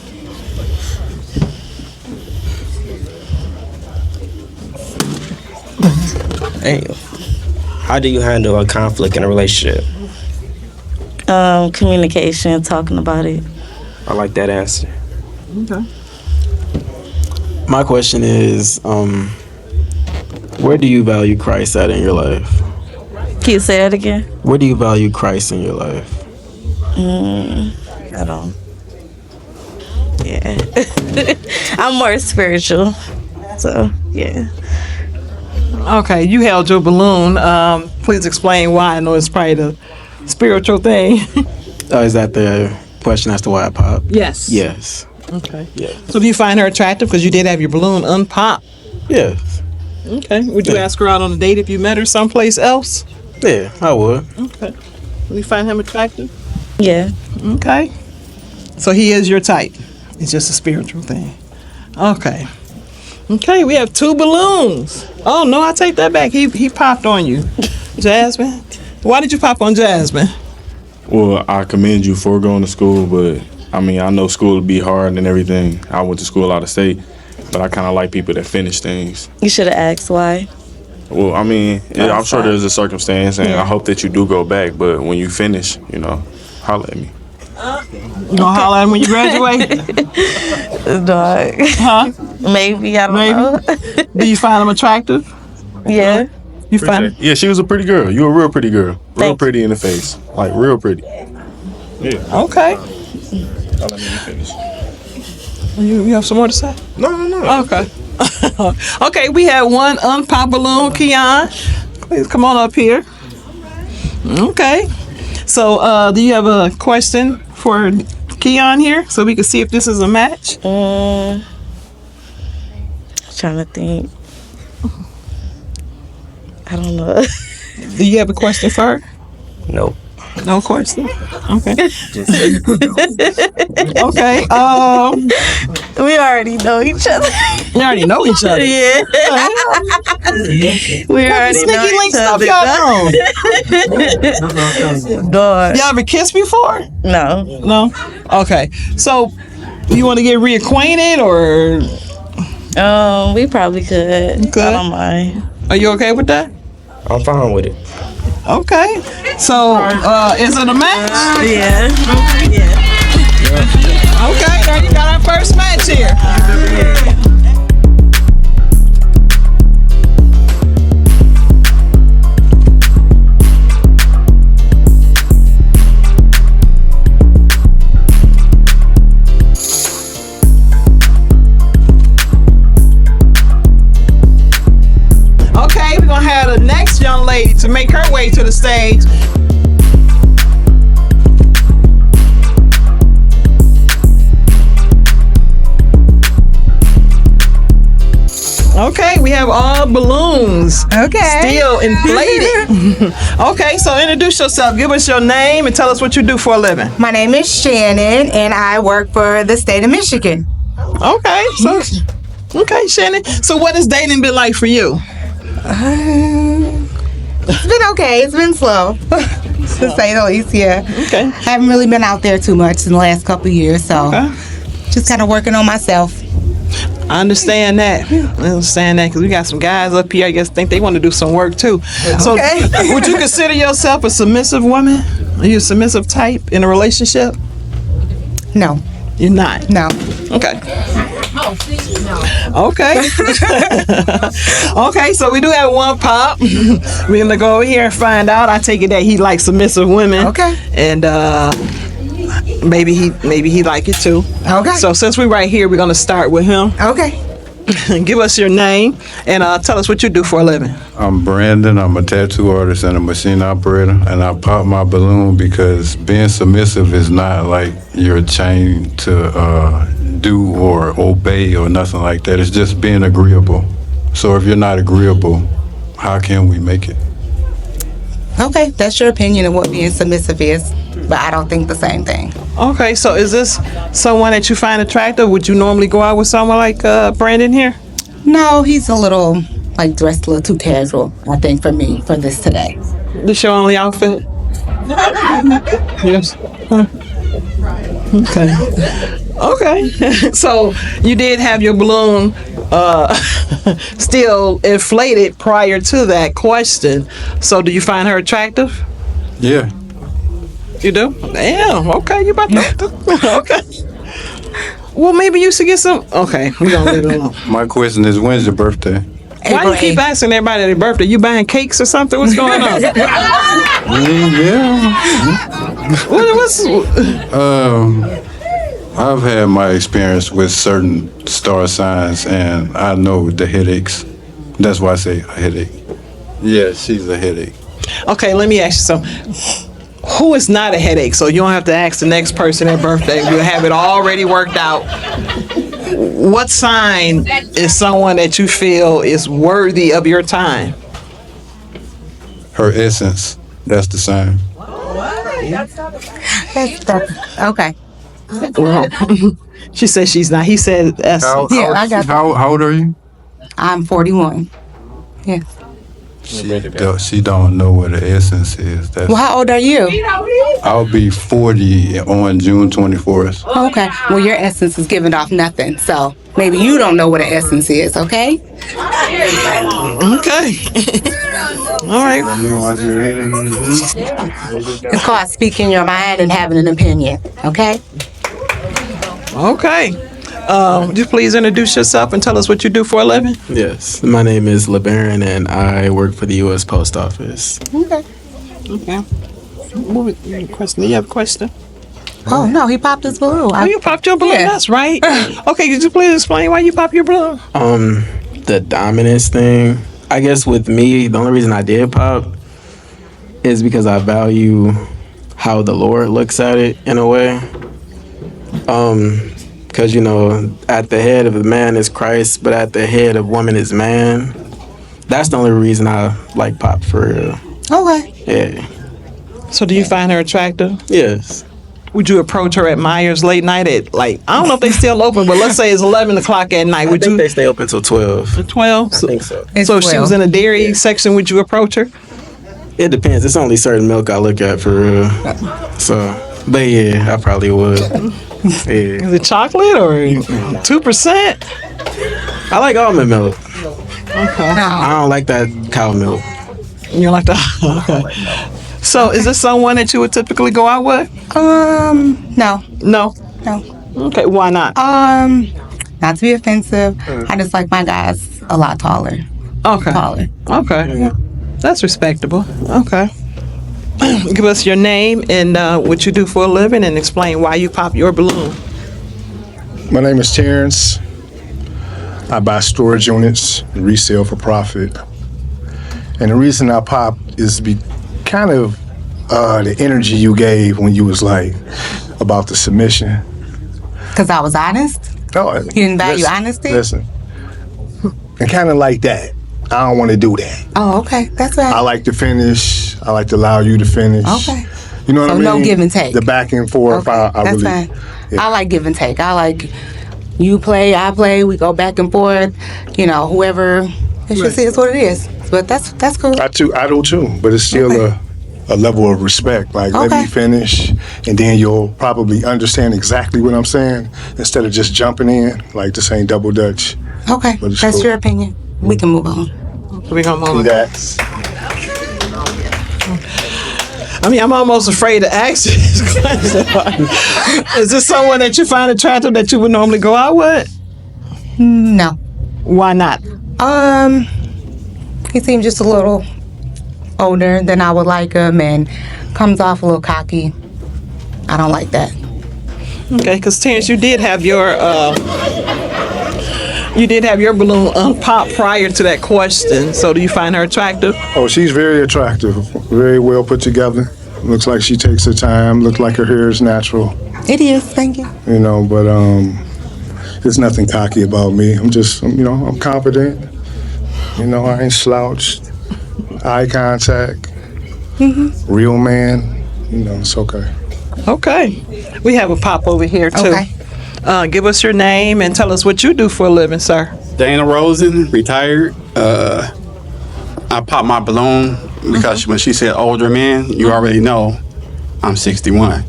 Hey, how do you handle a conflict in a relationship? Communication, talking about it. I like that answer. Okay. My question is, where do you value Christ at in your life? Can you say that again? Where do you value Christ in your life? I don't. Yeah. I'm more spiritual. So, yeah. Okay, you held your balloon. Please explain why. I know it's probably the spiritual thing. Is that the question as to why I popped? Yes. Yes. Okay. Yeah. So do you find her attractive? Because you did have your balloon unpopped. Yes. Okay. Would you ask her out on a date if you met her someplace else? Yeah, I would. Okay. Would you find him attractive? Yeah. Okay. So he is your type. It's just a spiritual thing. Okay. Okay, we have 2 balloons. Oh, no, I take that back. He popped on you. Jasmine? Why did you pop on Jasmine? Well, I commend you for going to school, but I mean, I know school would be hard and everything. I went to school out of state, but I kind of like people that finish things. You should have asked why. Well, I mean, yeah, I'm sure there's a circumstance, and Yeah. I hope that you do go back, but when you finish, holler at me. You gonna holler at him when you graduate? Dog. Huh? Maybe, I don't know. Do you find him attractive? Yeah. You find Yeah, she was a pretty girl. You a real pretty girl. Real Thank pretty in the face. Like, real pretty. Yeah. Okay. Holler at me when you finish. You have some more to say? No. Okay. Okay, we had 1 unpopped balloon. Keon, please come on up here. Okay. So, do you have a question for Keon here so we can see if this is a match? Trying to think. I don't know. Do you have a question for her? Nope. No question? Okay. Okay. We already know each other. You already know each other. Yeah. We already know Sneaky links each up other. y'all phone. Dog. Y'all ever kissed before? No. No? Okay. So, you want to get reacquainted or? We probably could. Could? I don't mind. Are you okay with that? I'm fine with it. Okay. So, is it a match? Yeah. Okay, there you got our first match here. Okay, we're gonna have the next young lady to make her way to the stage. Okay, we have all balloons. Okay. Still inflated. Okay, so introduce yourself. Give us your name and tell us what you do for a living. My name is Shannon, and I work for the state of Michigan. Okay, so okay, Shannon. So what has dating been like for you? It's been okay. It's been slow, to say the least. Yeah. Okay. Haven't really been out there too much in the last couple of years, so just kind of working on myself. I understand that. I understand that because we got some guys up here. I guess think they want to do some work too. So, would you consider yourself a submissive woman? Are you a submissive type in a relationship? No. You're not. No. Okay. Okay. Okay, so we do have 1 pop. We're gonna go over here and find out. I take it that he likes submissive women. Okay. And maybe he like it too. Okay. So since we're right here, we're gonna start with him. Okay. Give us your name and tell us what you do for a living. I'm Brandon. I'm a tattoo artist and a machine operator, and I pop my balloon because being submissive is not like you're chained to do or obey or nothing like that. It's just being agreeable. So if you're not agreeable, how can we make it? Okay, that's your opinion of what being submissive is, but I don't think the same thing. Okay, so is this someone that you find attractive? Would you normally go out with someone like Brandon here? No, he's a little, like, dressed a little too casual, I think, for me, for this today. This your only outfit? Yes. Okay. So you did have your balloon still inflated prior to that question. So do you find her attractive? Yeah. You do? Damn. Okay, you about to. Okay. Well, maybe you should get some. Okay, we gonna leave it alone. My question is, when's your birthday? Why you keep asking everybody their birthday? You buying cakes or something? What's going on? What's I've had my experience with certain star signs, and I know the headaches. That's why I say a headache. Yeah, she's a headache. Okay, let me ask you something. Who is not a headache? So you don't have to ask the next person their birthday. You have it already worked out. What sign is someone that you feel is worthy of your time? Her essence. That's the sign. Okay. Well, she said she's not. He said essence. I got How old are you? I'm 41. Yeah. She don't know what the essence is. That's, Well, how old are you? I'll be 40 on June 24th. Okay. Well, your essence is giving off nothing, so maybe you don't know what an essence is, okay? Okay. All right. It's called speaking your mind and having an opinion, okay? Okay. Would you please introduce yourself and tell us what you do for a living? Yes, my name is LeBaron and I work for the U.S. Post Office. Okay. Okay. What question? Do you have a question? Oh, no, he popped his balloon. Oh, you popped your balloon? Yeah. That's right. Okay, could you please explain why you pop your balloon? The dominance thing. I guess with me, the only reason I did pop is because I value how the Lord looks at it in a way. Because, you know, at the head of a man is Christ, but at the head of woman is man. That's the only reason I like pop for real. Okay. Yeah. So do you find her attractive? Yes. Would you approach her at Myers late night at, like, I don't know if they still open, but let's say it's 11 o'clock at night. Would I think they stay open till 12. 12? I think so. So if she was in a dairy section, would you approach her? It depends. It's only certain milk I look at for real. So, but yeah, I probably would. Yeah. Is it chocolate or 2%? I like almond milk. Okay. I don't like that cow milk. You don't like that? Okay. So is this someone that you would typically go out with? No. No? No. Okay, why not? Not to be offensive, I just like my guys a lot taller. Okay. Taller. Okay. Yeah. That's respectable. Okay. Give us your name and what you do for a living and explain why you pop your balloon. My name is Terrence. I buy storage units and resell for profit. And the reason I pop is kind of the energy you gave when you was like about the submission. Because I was honest? No, You didn't value honesty? Listen, and kind of like that. I don't want to do that. Oh, okay. That's right. I like to finish. I like to allow you to finish. Okay. You know what I mean? So no give and take. The back and forth. Okay, I that's really. fine. I like give and take. I like you play, I play, we go back and forth. You know, whoever, it's just is what it is. But that's cool. I do too. But it's still a level of respect. Like let me finish, and then you'll probably understand exactly what I'm saying instead of just jumping in. Like this ain't double dutch. Okay, But it's that's cool. your opinion. We can move on. We're going to move on. Congrats. I mean, I'm almost afraid to ask you this question. Is this someone that you find attractive that you would normally go out with? No. Why not? He seems just a little older than I would like him and comes off a little cocky. I don't like that. Okay, because Terrence, you did have your you did have your balloon unpopped prior to that question. So do you find her attractive? Oh, she's very attractive, very well put together. Looks like she takes her time. Looks like her hair is natural. It is. Thank you. You know, but there's nothing cocky about me. I'm just, you know, I'm confident. You know, I ain't slouched. Eye contact. Real man. You know, it's okay. Okay. We have a pop over here too. Okay. Give us your name and tell us what you do for a living, sir. Dana Rosen, retired. I popped my balloon because when she said older man, you already know I'm 61.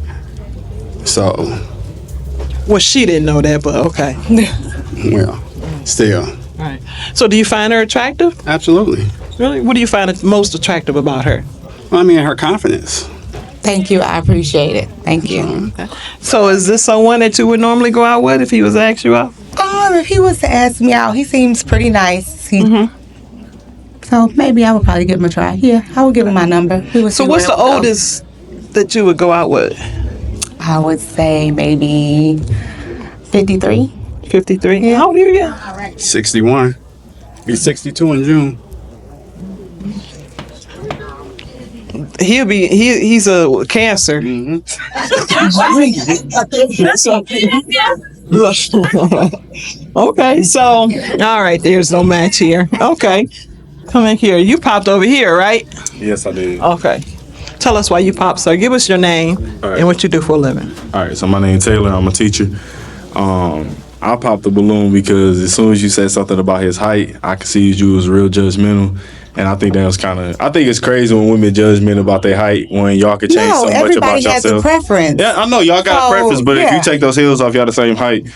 So. Well, she didn't know that, but okay. Well, still. Right. So do you find her attractive? Absolutely. Really? What do you find most attractive about her? Well, I mean, her confidence. Thank you. I appreciate it. Thank you. So is this someone that you would normally go out with if he was to ask you out? If he was to ask me out, he seems pretty nice. So maybe I would probably give him a try. Yeah, I would give him my number. So what's the oldest that you would go out with? I would say maybe 53. 53? Yeah. How old are you again? 61. Be 62 in June. He's a Cancer. Okay, so all right, there's no match here. Okay, come in here. You popped over here, right? Yes, I did. Okay. Tell us why you popped, sir. Give us your name and what you do for a living. All right, so my name's Taylor. I'm a teacher. I popped the balloon because as soon as you said something about his height, I could see you was real judgmental. And I think that was I think it's crazy when women judge men about their height when y'all could change so much about yourself. Everybody has a preference. Yeah, I know y'all got a preference, but if you take those heels off, y'all the same height.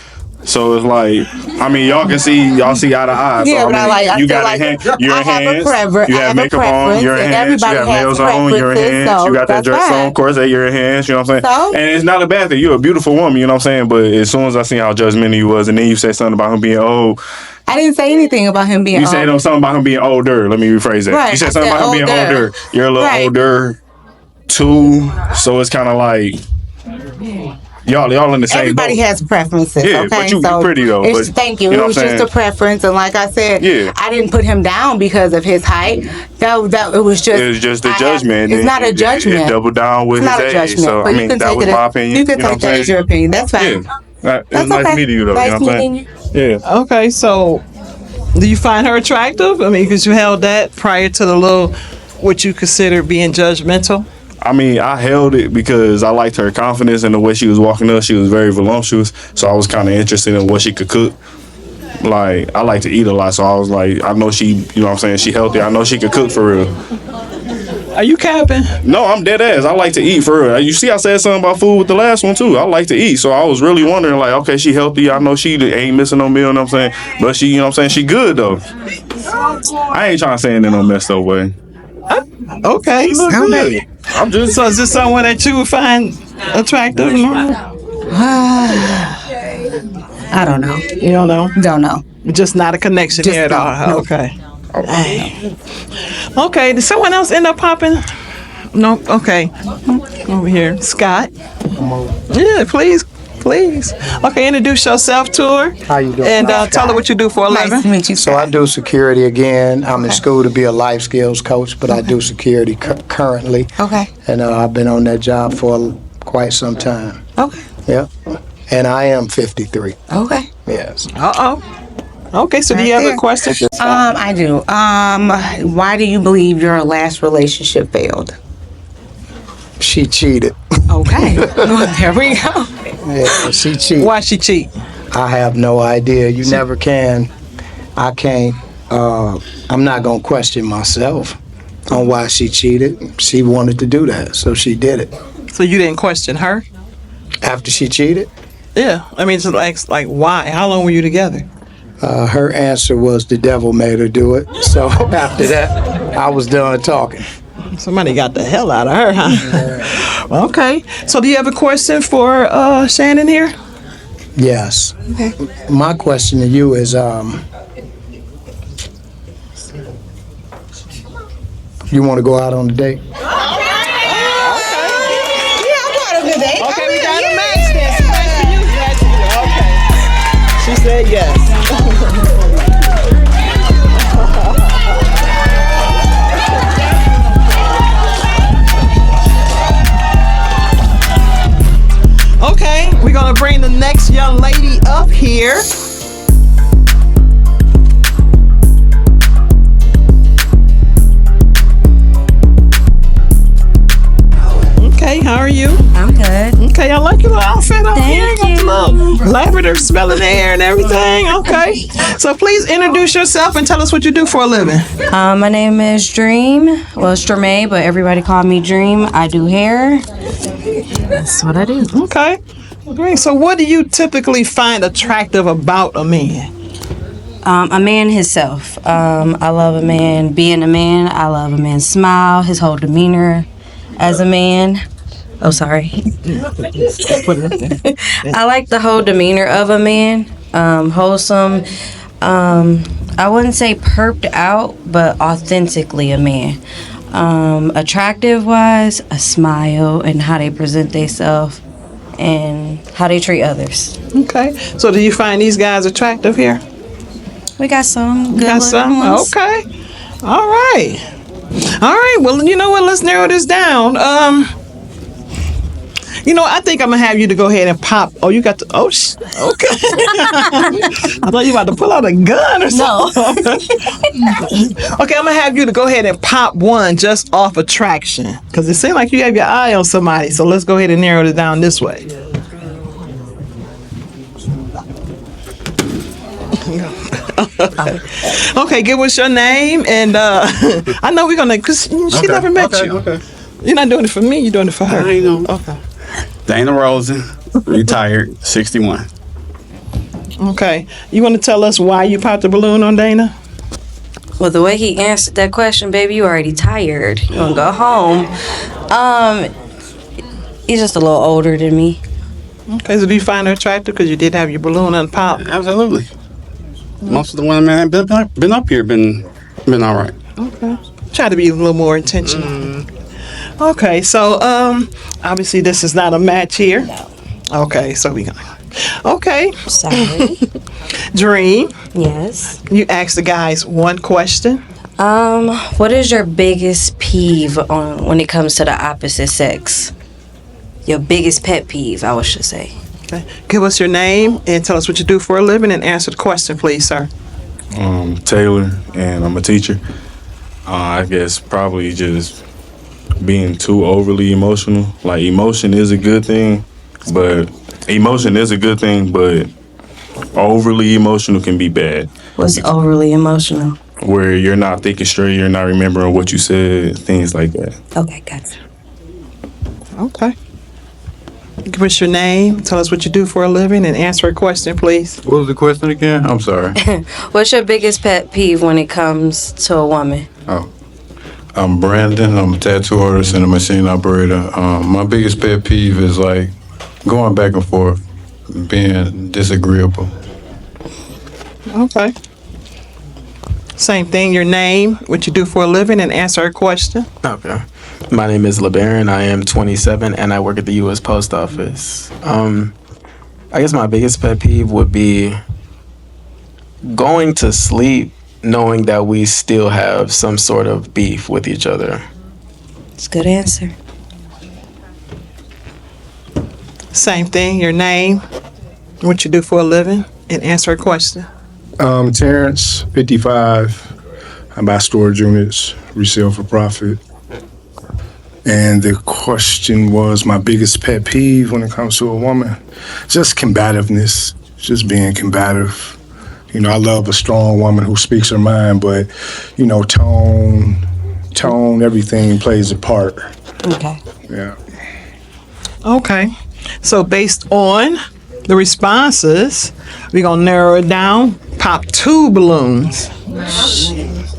So it's like, I mean, y'all see eye to eye. Yeah, so, but I you got your hands, you have makeup on, your hands, you have nails on, your hands, you got that dress on, of course, at your hands, you know what I'm saying? And it's not a bad thing. You're a beautiful woman, you know what I'm saying? But as soon as I seen how judgmental you was, and then you said something about him being old. I didn't say anything about him being old. You said something about him being older. Let me rephrase that. Right, You said something about him being older. You're a little older, too. So it's kind of like, y'all in the same Everybody boat. has preferences, yeah, okay? but you pretty though. It's, thank you. It was just a preference, and like I said, I didn't put him down because of his height. That it was just a judgment. It's not a judgment. It double down with it's his not a age. judgment. So But I mean, that was my opinion. You can take that as your opinion. That's fine. Yeah. It's nice meeting you though. Nice you know what I'm meeting saying? Yeah. Okay, so do you find her attractive? I mean, because you held that prior to the what you consider being judgmental. I mean, I held it because I liked her confidence and the way she was walking up. She was very voluptuous, so I was kind of interested in what she could cook. Like, I like to eat a lot, so I was like, I know she, you know what I'm saying, she healthy. I know she could cook for real. Are you capping? No, I'm dead ass. I like to eat for real. You see I said something about food with the last one, too. I like to eat, so I was really wondering, like, okay, she healthy. I know she ain't missing no meal, you know what I'm saying? But she, you know what I'm saying, she good, though. I ain't trying to say it in no messed up way. Okay, look good. I'm just. So is this someone that you would find attractive? I don't know. You don't know? Don't know. Just not a connection Just here at all. no. Okay. Okay. Did someone else end up popping? No. Okay. Over here, Scott. Yeah, please. Okay, introduce yourself to her. How you doing? And tell her what you do for a living. Nice to meet you. So I do security again. I'm in school to be a life skills coach, but I do security currently. Okay. And I've been on that job for quite some time. Okay. Yeah. And I am 53. Okay. Yes. Okay, so do you have a question? I do. Why do you believe your last relationship failed? She cheated. Okay. There we go. Yeah, she cheated. Why she cheat? I have no idea. You never can. I can't. I'm not going to question myself on why she cheated. She wanted to do that, so she did it. So you didn't question her? After she cheated? Yeah. I mean, it's like why? How long were you together? Her answer was the devil made her do it. So after that, I was done talking. Somebody got the hell out of her, huh? Okay. So do you have a question for Shannon here? Yes. Okay. My question to you is, you want to go out on a date? Okay, we got a match there. Match for you. Okay. She said yes. next young lady up here. Okay, how are you? I'm good. Okay, I like your little outfit on here. Thank You got the little lavender smelling air and everything. Okay. So please introduce yourself and tell us what you do for a living. My name is Dream. Well, it's Tremaine, but everybody call me Dream. I do hair. That's what I do. Okay. Great. So what do you typically find attractive about a man? A man himself. I love a man being a man. I love a man's smile, his whole demeanor as a man. Oh, sorry. I like the whole demeanor of a man. Wholesome. I wouldn't say perked out, but authentically a man. Attractive wise, a smile and how they present themselves and how they treat others. Okay. So do you find these guys attractive here? We got some good Got some? ones. Okay. All right. All right. Well, you know what? Let's narrow this down. You know, I think I'm gonna have you to go ahead and pop. Oh, you got the. Oh, okay. I thought you were about to pull out a gun or something. No. Okay, I'm gonna have you to go ahead and pop one just off attraction, because it seems like you have your eye on somebody. So let's go ahead and narrow it down this way. Okay, give us your name, and I know we're gonna, cause she never met you. Okay. You're not doing it for me. You're doing it for her. I ain't gonna. Okay. Dana Rosen, retired, 61. Okay. You want to tell us why you popped the balloon on Dana? Well, the way he answered that question, baby, you already tired. You want to go home. He's just a little older than me. Okay, so do you find her attractive because you did have your balloon unpopped? Absolutely. Most of the women that have been up here been all right. Okay. Try to be a little more intentional. Okay, so obviously this is not a match here. No. Okay, so we gonna. Okay. Sorry. Dream. Yes. You asked the guys one question. What is your biggest peeve on when it comes to the opposite sex? Your biggest pet peeve, I should say. Okay. Give us your name and tell us what you do for a living and answer the question, please, sir. Taylor, and I'm a teacher. I guess probably just being too overly emotional. Like emotion is a good thing, but overly emotional can be bad. What's overly emotional? Where you're not thinking straight, you're not remembering what you said, things like that. Okay, gotcha. Okay. Give us your name, tell us what you do for a living, and answer a question, please. What was the question again? I'm sorry. What's your biggest pet peeve when it comes to a woman? Oh. I'm Brandon. I'm a tattoo artist and a machine operator. My biggest pet peeve is like going back and forth, being disagreeable. Okay. Same thing, your name, what you do for a living, and answer a question. Okay. My name is LeBaron. I am 27 and I work at the U.S. Post Office. I guess my biggest pet peeve would be going to sleep knowing that we still have some sort of beef with each other. It's a good answer. Same thing, your name, what you do for a living, and answer a question. Terrence, 55. I buy storage units, resell for profit. And the question was my biggest pet peeve when it comes to a woman, just combativeness, just being combative. You know, I love a strong woman who speaks her mind, but, you know, tone, everything plays a part. Okay. Yeah. Okay. So based on the responses, we're going to narrow it down. Pop 2 balloons.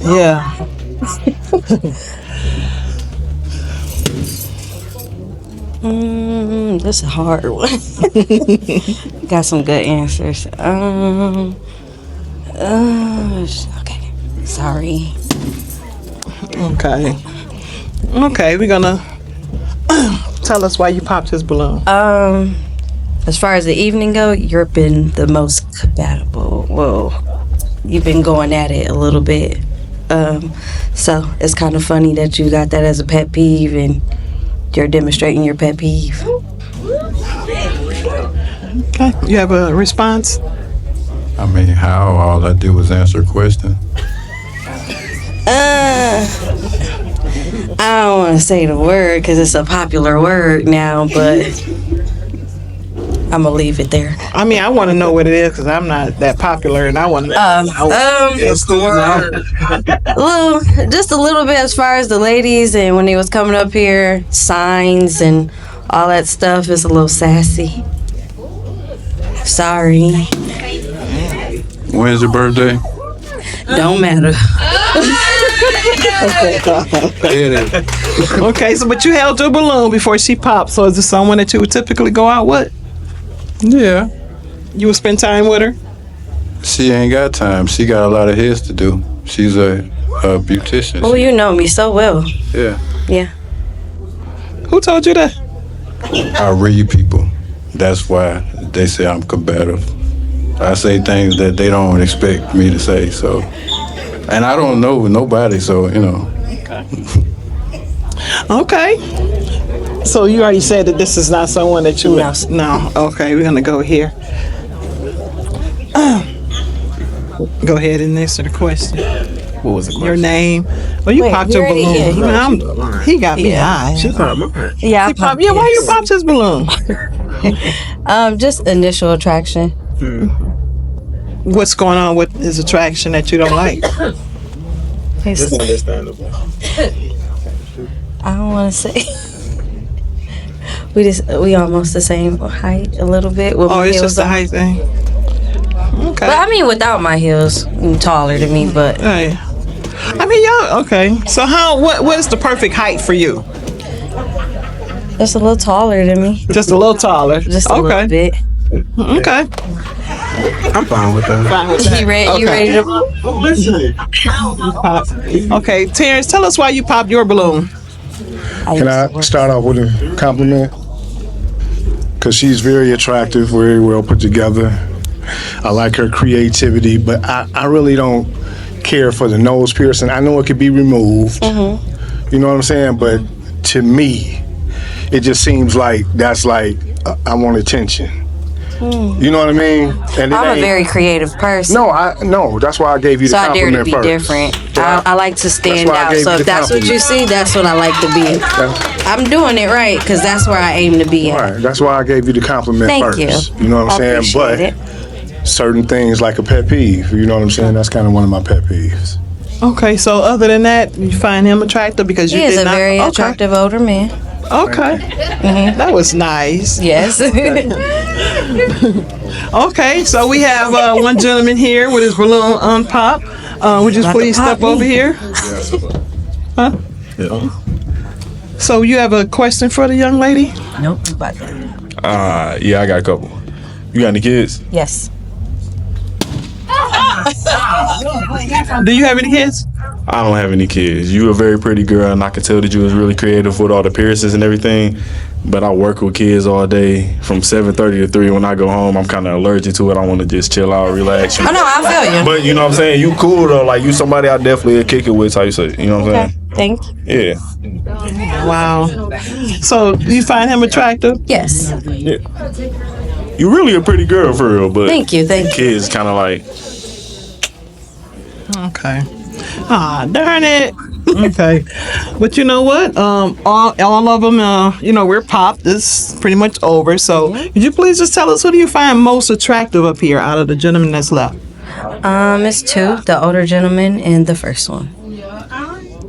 Yeah. This is a hard one. Got some good answers. Okay. Sorry. Okay, we're gonna tell us why you popped his balloon. As far as the evening go, you've been the most compatible. Well, you've been going at it a little bit. So it's kind of funny that you got that as a pet peeve and you're demonstrating your pet peeve. Okay. You have a response? I mean, how? All I did was answer a question. I don't want to say the word because it's a popular word now, but I'm gonna leave it there. I mean, I want to know what it is because I'm not that popular, and I want to. It's the word. Well, just a little bit as far as the ladies, and when they was coming up here, signs and all that stuff is a little sassy. Sorry. When's your birthday? Don't matter. Okay, so but you held your balloon before she popped. So is this someone that you would typically go out with? Yeah. You would spend time with her? She ain't got time. She got a lot of hairs to do. She's a beautician. Oh, you know me so well. Yeah. Yeah. Who told you that? I read people. That's why they say I'm combative. I say things that they don't expect me to say, so. And I don't know nobody, so, you know. Okay. So you already said that this is not someone that you would. No. Okay, we're gonna go here. Go ahead and answer the question. What was the question? Your name. Well, you Wait, popped he your already- balloon. yeah, he He got me high. She popped mine. Yeah, I He popped. Yeah, why you popped his balloon? Just initial attraction. What's going on with his attraction that you don't like? It's understandable. I don't want to say. We almost the same height a little bit. With Oh, my it's heels just the on. height thing. Okay. But I mean, without my heels, I'm taller than me. But Hey. I mean, y'all. Okay. So what is the perfect height for you? just a little taller than me. Just a little taller. Just a little bit. Okay. I'm fine with that. Fine with that. You ready to? Okay, Terrence, tell us why you popped your balloon. Can I start off with a compliment? Because she's very attractive, very well put together. I like her creativity, but I really don't care for the nose piercing. I know it could be removed. You know what I'm saying? But to me, it just seems like that's like, I want attention. You know what I mean? And I'm a very creative person. No, that's why I gave you the So I dare compliment to be first. different. I like to stand why I out. gave So you if the that's what you compliment. see, that's what I like to be. I'm doing it right because that's where I aim to be at. Right, that's why I gave you the compliment Thank first. you. You know what I I'm saying? appreciate But certain things like a pet peeve, you know what I'm saying? That's kind of one of my pet peeves. Okay, so other than that, you find him attractive because you He is did a not. very Okay. attractive older man. Okay. That was nice. Yes. Okay, so we have one gentleman here with his balloon unpopped. Would you Like please a pop step over me. here? Huh? Yeah. So you have a question for the young lady? Nope. Yeah, I got a couple. You got any kids? Yes. Do you have any kids? I don't have any kids. You a very pretty girl, and I can tell that you was really creative with all the piercings and everything. But I work with kids all day from 7:30 to 3. When I go home, I'm kind of allergic to it. I want to just chill out, relax. Oh no, I feel you. But you know what I'm saying? You cool though. Like you somebody I definitely kick it with. How you say? You know what I'm saying? Thank you. Yeah. Wow. So you find him attractive? Yes. Yeah. You really a pretty girl for real, but Thank you. kids kind of like. Okay. Ah, darn it. Okay. But you know what? All of them, we're popped. This is pretty much over. So could you please just tell us who do you find most attractive up here out of the gentlemen that's left? It's two, the older gentleman and the first one.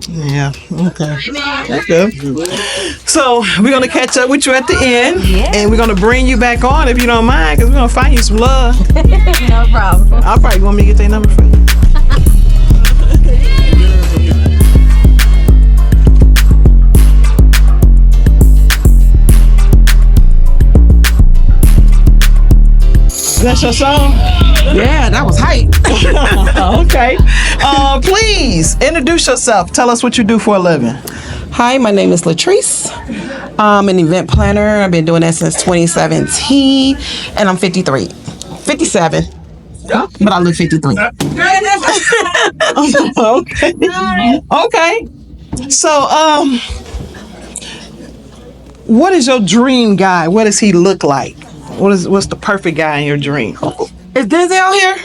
Yeah. Okay. That's good. So we're gonna catch up with you at the end, and we're gonna bring you back on if you don't mind, because we're gonna find you some love. No problem. I'll probably want me to get their number for you. That's your song? Yeah, that was hype. Okay. Please introduce yourself. Tell us what you do for a living. Hi, my name is Latrice. I'm an event planner. I've been doing that since 2017, and I'm 53. 57. But I look 53. Okay. So, what is your dream guy? What does he look like? What's the perfect guy in your dream? Is Denzel here?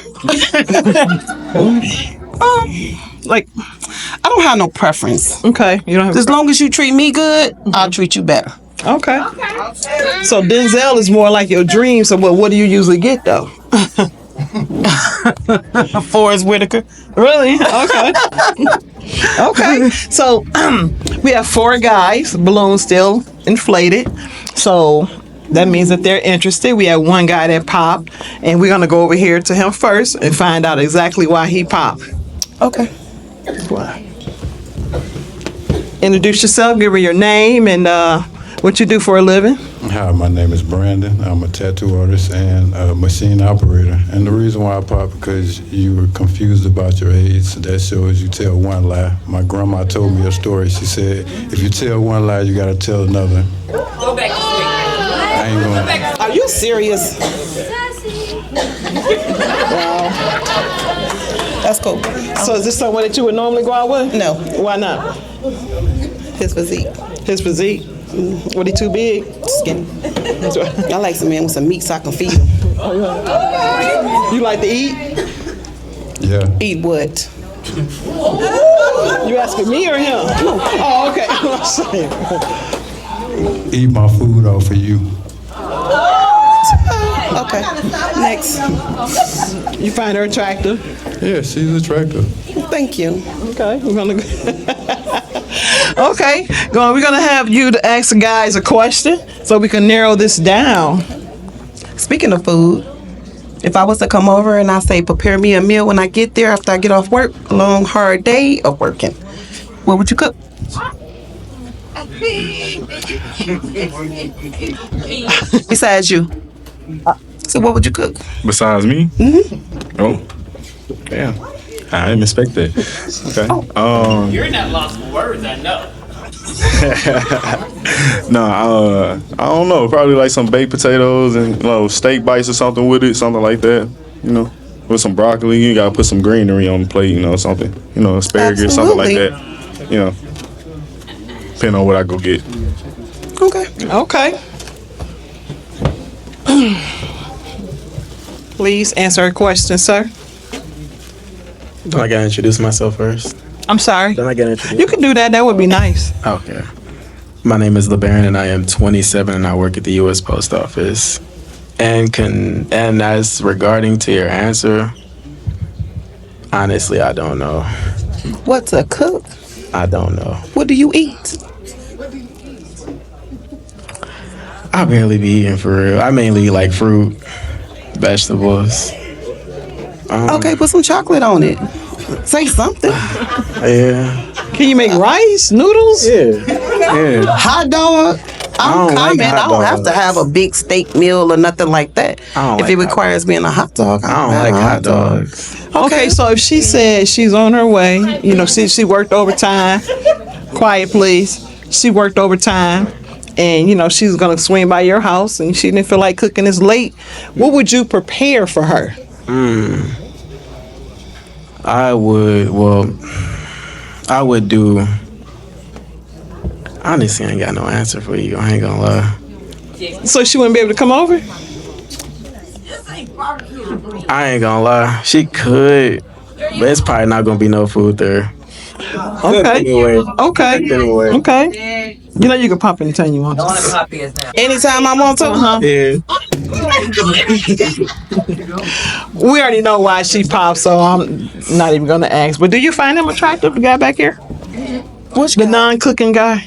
Like, I don't have no preference. Okay, you don't have. As long as you treat me good, I'll treat you better. Okay. So Denzel is more like your dream. So what do you usually get though? Forrest Whitaker. Really? Okay. Okay. So we have 4 guys, balloons still inflated. So that means that they're interested. We have 1 guy that popped, and we're gonna go over here to him first and find out exactly why he popped. Okay. Why? Introduce yourself, give her your name and what you do for a living. Hi, my name is Brandon. I'm a tattoo artist and a machine operator. And the reason why I popped because you were confused about your age. That shows you tell one lie. My grandma told me a story. She said, if you tell one lie, you gotta tell another. Go back to sleep. I ain't gonna. Are you serious? Wow. That's cool. So is this someone that you would normally go out with? No. Why not? His physique. His physique? What, he too big? Skinny. That's right. I like some man with some meat so I can feed him. You like to eat? Yeah. Eat what? You asking me or him? Oh, okay. Eat my food off of you. Okay. Next. You find her attractive? Yeah, she's attractive. Thank you. Okay, we're gonna. Okay, we're gonna have you to ask the guys a question so we can narrow this down. Speaking of food, if I was to come over and I say prepare me a meal when I get there after I get off work, a long hard day of working, what would you cook? Besides you. So what would you cook? Besides me? Mm-hmm. Oh, damn. I didn't expect that. Okay. You're not lost for words, I know. I don't know. Probably like some baked potatoes and steak bites or something with it, something like that. With some broccoli. You gotta put some greenery on the plate. Something. Asparagus, Absolutely. something like that. Depending on what I go get. Okay. Please answer a question, sir. Don't I gotta introduce myself first? I'm sorry. Don't I gotta introduce? You can do that. That would be nice. Okay. My name is LeBaron and I am 27 and I work at the U.S. Post Office. And as regarding to your answer, honestly, I don't know. What's a cook? I don't know. What do you eat? I barely be eating for real. I mainly eat like fruit, vegetables. Okay, put some chocolate on it. Say something. Yeah. Can you make rice, noodles? Yeah. Hot dog. I don't comment. like hot I don't have to dogs. have a big steak meal or nothing like that. If it requires being a hot dog, I don't like hot dogs. Okay, so if she said she's on her way, she worked overtime. Quiet, please. She worked overtime. And she's gonna swing by your house, and she didn't feel like cooking. It's late. What would you prepare for her? I would do. Honestly, I ain't got no answer for you. I ain't gonna lie. So she wouldn't be able to come over? I ain't gonna lie. She could, but it's probably not gonna be no food there. Okay. Anyway. Okay. Anyway. Okay. You can pop anytime you want to. Anytime I want to. Yeah. We already know why she popped, so I'm not even gonna ask. But do you find him attractive, the guy back here? Which the non-cooking guy?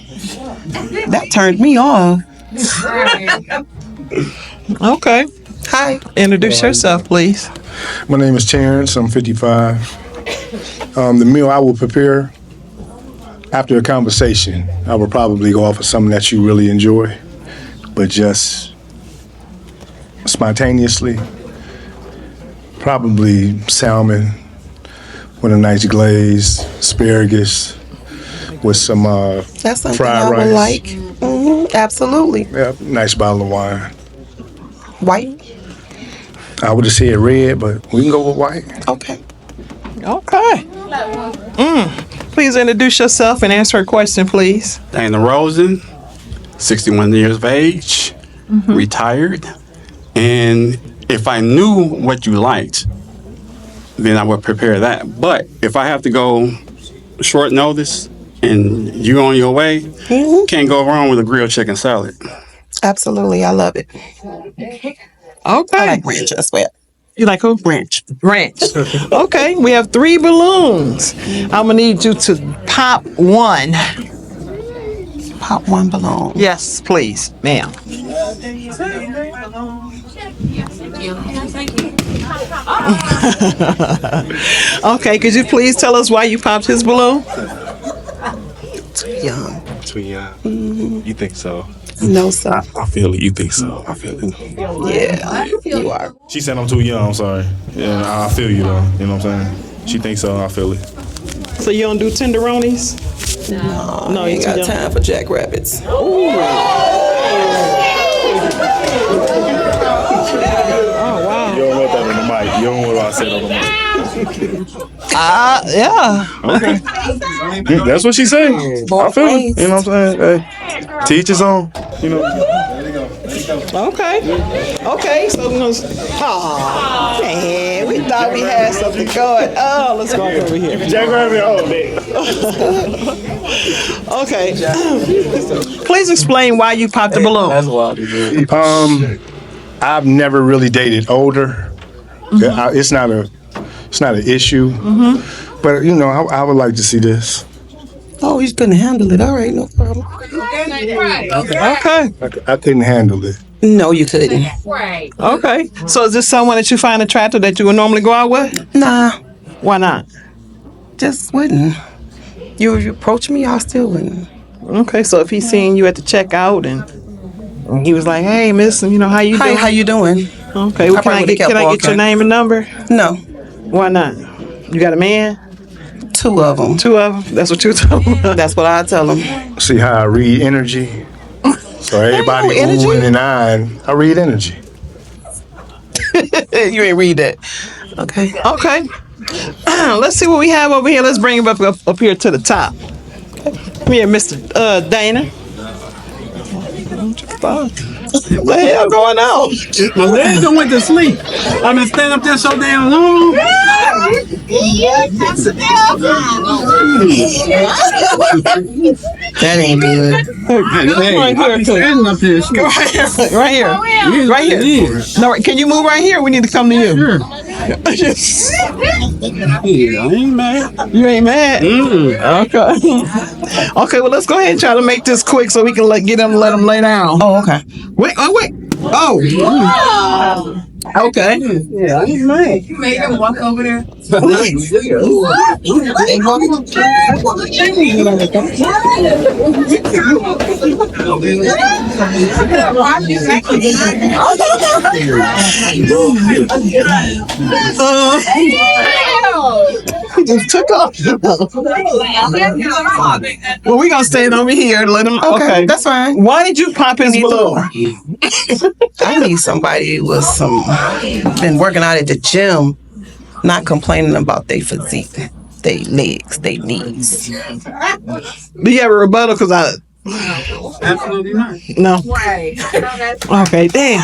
That turned me on. Okay. Hi. Introduce yourself, please. My name is Terrence. I'm 55. The meal I will prepare after a conversation, I would probably go off of something that you really enjoy, but just spontaneously, probably salmon with a nice glaze, asparagus with some That's something fried I rice. would like. Absolutely. Yeah, nice bottle of wine. White. I would have said red, but we can go with white. Okay. Okay. Please introduce yourself and answer a question, please. Dana Rosen, 61 years of age, retired, And if I knew what you liked, then I would prepare that. But if I have to go short notice and you on your way, can't go wrong with a grilled chicken salad. Absolutely, I love it. Okay. I like ranch as well. You like who? Ranch. Ranch. Okay, we have 3 balloons. I'm gonna need you to pop one. Pop one balloon. Yes, please, ma'am. Okay, could you please tell us why you popped his balloon? Too young. Too young. You think so? No, sir. I feel it. You think so? I feel it. Yeah, you are. She said I'm too young. I'm sorry. Yeah, I feel you though. You know what I'm saying? She thinks so. I feel it. So you don't do tenderonis? No, you ain't got time for jackrabbits. Oh wow! You don't want that on the mic. You don't want what I said on the mic. Yeah. Okay. That's what she said. I feel it. You know what I'm saying? Hey, teach his own. You know. Okay, so we're gonna. Man, we thought we had something going. Oh, let's walk over here. Jackrabbit, Okay. Please explain why you popped the balloon. That's wild. I've never really dated older. It's not an issue. But you know, I would like to see this. Oh, he's gonna handle it. All right, no problem. Okay. I couldn't handle it. No, you couldn't. Right. Okay. So is this someone that you find attractive that you would normally go out with? Nah. Why not? Just wouldn't. You approach me, I still wouldn't. Okay. So if he's seeing you at the checkout and he was like, "Hey, miss, you know how you doing? How you doing?" Okay. Well, can I get your name and number? No. Why not? You got a man? 2 of them. 2 of them. That's what you tell them. That's what I tell them. See how I read energy? So everybody oohing and eyeing. I read energy. You ain't read that. Okay. Okay. Let's see what we have over here. Let's bring him up here to the top. Come here, Mr. Dana. What the hell going on? My legs done went to sleep. I've been standing up there so damn long. That ain't good. Right here. Right here. No, can you move right here? We need to come to you. Sure. I ain't mad. You ain't mad? Okay. Okay, well, let's go ahead and try to make this quick so we can let him lay down. Oh, okay. Wait. Oh. Okay. Yeah, I ain't mad. You made him walk over there. He just took off. Well, we gonna stand over here and let him. Okay, that's fine. Why did you pop his balloon? I need somebody with been working out at the gym, not complaining about their physique, their legs, their knees. Do you have a rebuttal? Because absolutely not. No. Right. Okay, damn.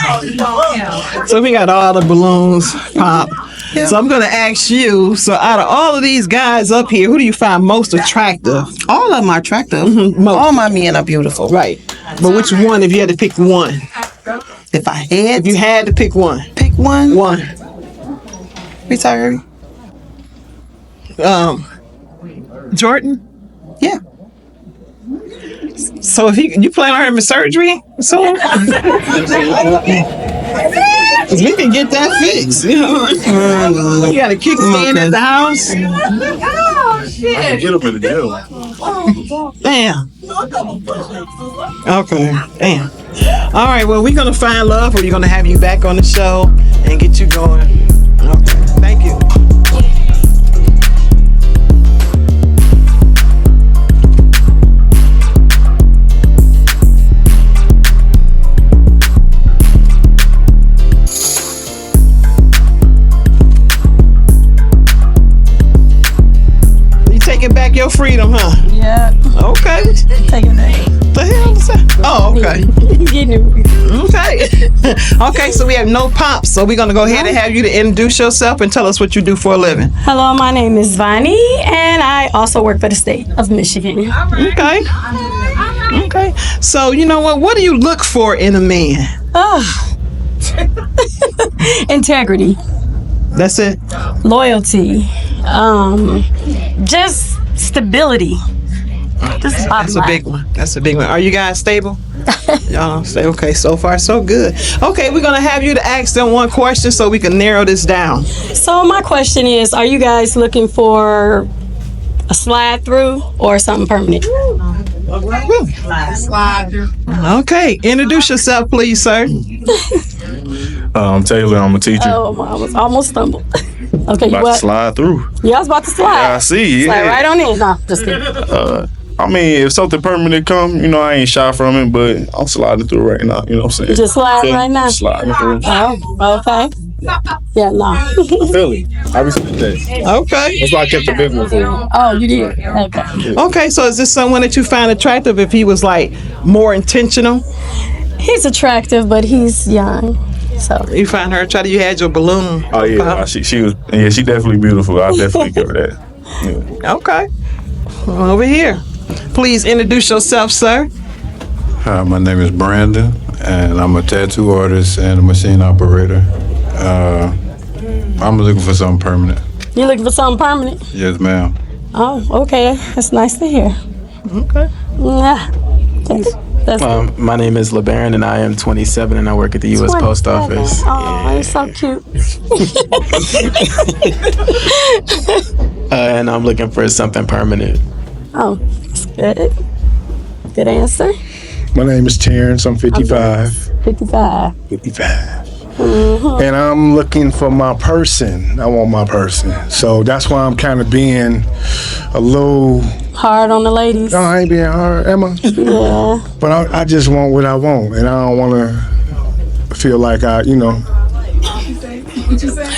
So we got all the balloons pop. Yep. So I'm gonna ask you, so out of all of these guys up here, who do you find most attractive? All of them are attractive. Mm-hmm. All my men are beautiful. Right. But which one, if you had to pick one? If you had to pick one. Pick one? One. Retired. Jordan? Yeah. So if you plan on having surgery soon? We can get that fixed. You know? You got a kickstand at the house? Oh, shit. I can get up in the gym. Damn. Okay. Damn. All right. Well, we're gonna find love, or we're gonna have you back on the show and get you going. Okay. Thank you. You taking back your freedom, huh? Yeah. Okay. Taking that. The hell is that? Oh, okay. Okay. Okay, so we have no pops. So we're gonna go ahead and have you to introduce yourself and tell us what you do for a living. Hello, my name is Vonnie, and I also work for the state of Michigan. Okay. Okay. So you know what? What do you look for in a man? Integrity. That's it. Loyalty. Just stability. That's a big one. That's a big one. Are you guys stable? Y'all stay okay. So far, so good. Okay, we're gonna have you to ask them one question so we can narrow this down. So my question is, are you guys looking for a slide through or something permanent? Slide through. Okay, introduce yourself, please, sir. I'm Taylor. I'm a teacher. Oh, I was almost stumbled. Okay, you About to what? slide through. Yeah, I was about to slide. Yeah, I see. Slide Yeah. right on in. No, just kidding. I mean, if something permanent come, you know, I ain't shy from it, but I'm sliding through right now. You know what I'm saying? Just slide right now. Sliding through. Oh, okay. Yeah, no. Philly. I respect that. Okay. That's why I kept the big one for you. Oh, you did? Okay. Okay, so is this someone that you find attractive if he was like more intentional? He's attractive, but he's young. So you find her attractive? You had your balloon. Oh yeah, she was. Yeah, she definitely beautiful. I'll definitely give her that. Yeah. Okay. Over here. Please introduce yourself, sir. Hi, my name is Brandon, and I'm a tattoo artist and a machine operator. I'm looking for something permanent. You looking for something permanent? Yes, ma'am. Oh, okay. That's nice to hear. Okay. Yeah. That's My name is LeBaron, and I am 27, and I work at the U.S. Post Office. Oh, you're so cute. And I'm looking for something permanent. Oh, that's good. Good answer. My name is Terrence. I'm 55. 55. 55. Mm-hmm. And I'm looking for my person. I want my person. So that's why I'm kind of being a little hard on the ladies. No, I ain't being hard, am I? Yeah. But I just want what I want, and I don't want to feel like I, you know.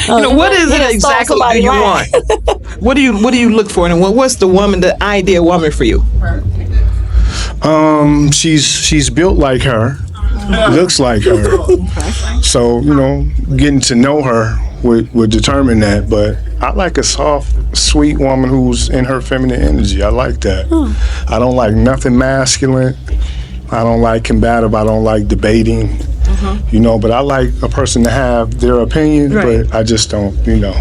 What is it exactly do you want? What do you look for, and what's the ideal woman for you? She's built like her, looks like her. So you know, getting to know her would determine that. But I like a soft, sweet woman who's in her feminine energy. I like that. I don't like nothing masculine. I don't like combative. I don't like debating. You know, but I like a person to have their opinion, but I just don't, you know.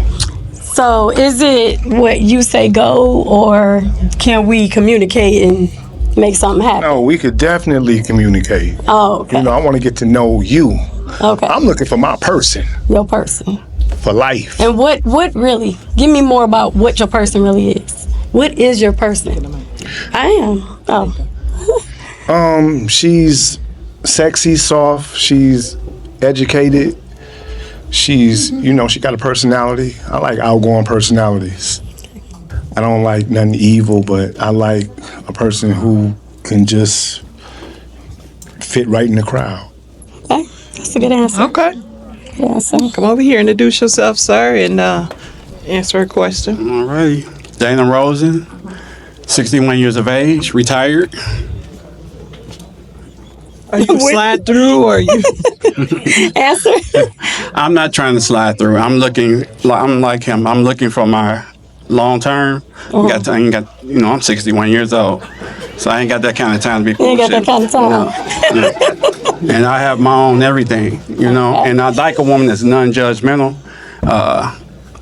So is it what you say go, or can we communicate and make something happen? No, we could definitely communicate. Oh, okay. You know, I want to get to know you. Okay. I'm looking for my person. Your person. For life. And what really? Give me more about what your person really is. What is your person? I am. Oh. She's sexy, soft. She's educated. She's, you know, she got a personality. I like outgoing personalities. I don't like nothing evil, but I like a person who can just fit right in the crowd. Okay, that's a good answer. Okay. Yeah, so. Come over here, introduce yourself, sir, and answer a question. All righty. Dana Rosen, 61 years of age, retired. Are you slide through, or you answer? I'm not trying to slide through. I'm like him. I'm looking for my long term. I ain't got, you know, I'm 61 years old, so I ain't got that kind of time to be. You ain't got that kind of time. And I have my own everything, you know. And I like a woman that's non-judgmental.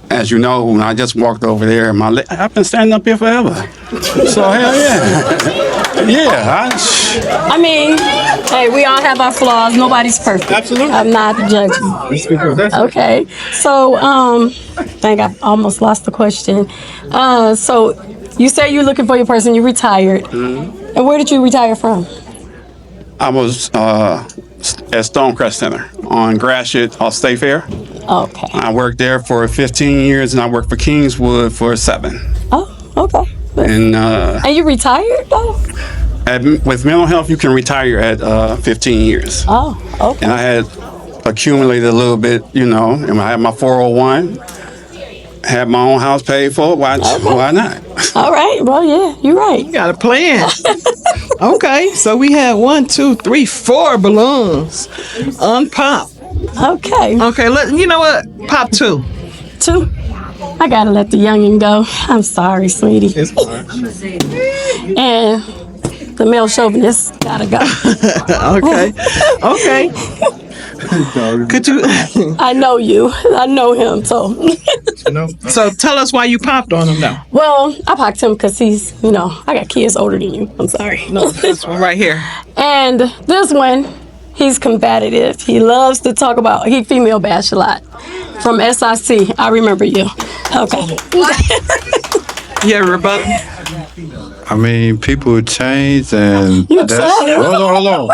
As you know, when I just walked over there, I've been standing up here forever. So hell yeah, yeah. I mean, hey, we all have our flaws. Nobody's perfect. Absolutely. I'm not judging. Okay. So, I think I almost lost the question. So, you say you're looking for your person. You retired. Mm-hmm. And where did you retire from? I was at Stonecrest Center on Gratiot off State Fair. Okay. I worked there for 15 years, and I worked for Kingswood for 7. Oh, okay. And you retired though? With mental health, you can retire at 15 years. Oh, okay. And I had accumulated a little bit, you know, and I had my 401. have my own house paid for. Why not? All right. Well, yeah, you're right. You got a plan. Okay, so we have 1, 2, 3, 4 balloons unpop. Okay. Okay, you know what? Pop 2. 2. I gotta let the youngin' go. I'm sorry, sweetie. It's fine. And the male chauvinist gotta go. Okay. Could you? I know you. I know him. So. So tell us why you popped on him now. Well, I popped him because he's, I got kids older than you. I'm sorry. No, this one right here. And this one, he's combative. He loves to talk about. He female bash a lot. From SIC, I remember you. Okay. Yeah, rebuttal. I mean, people change, and that's hold on.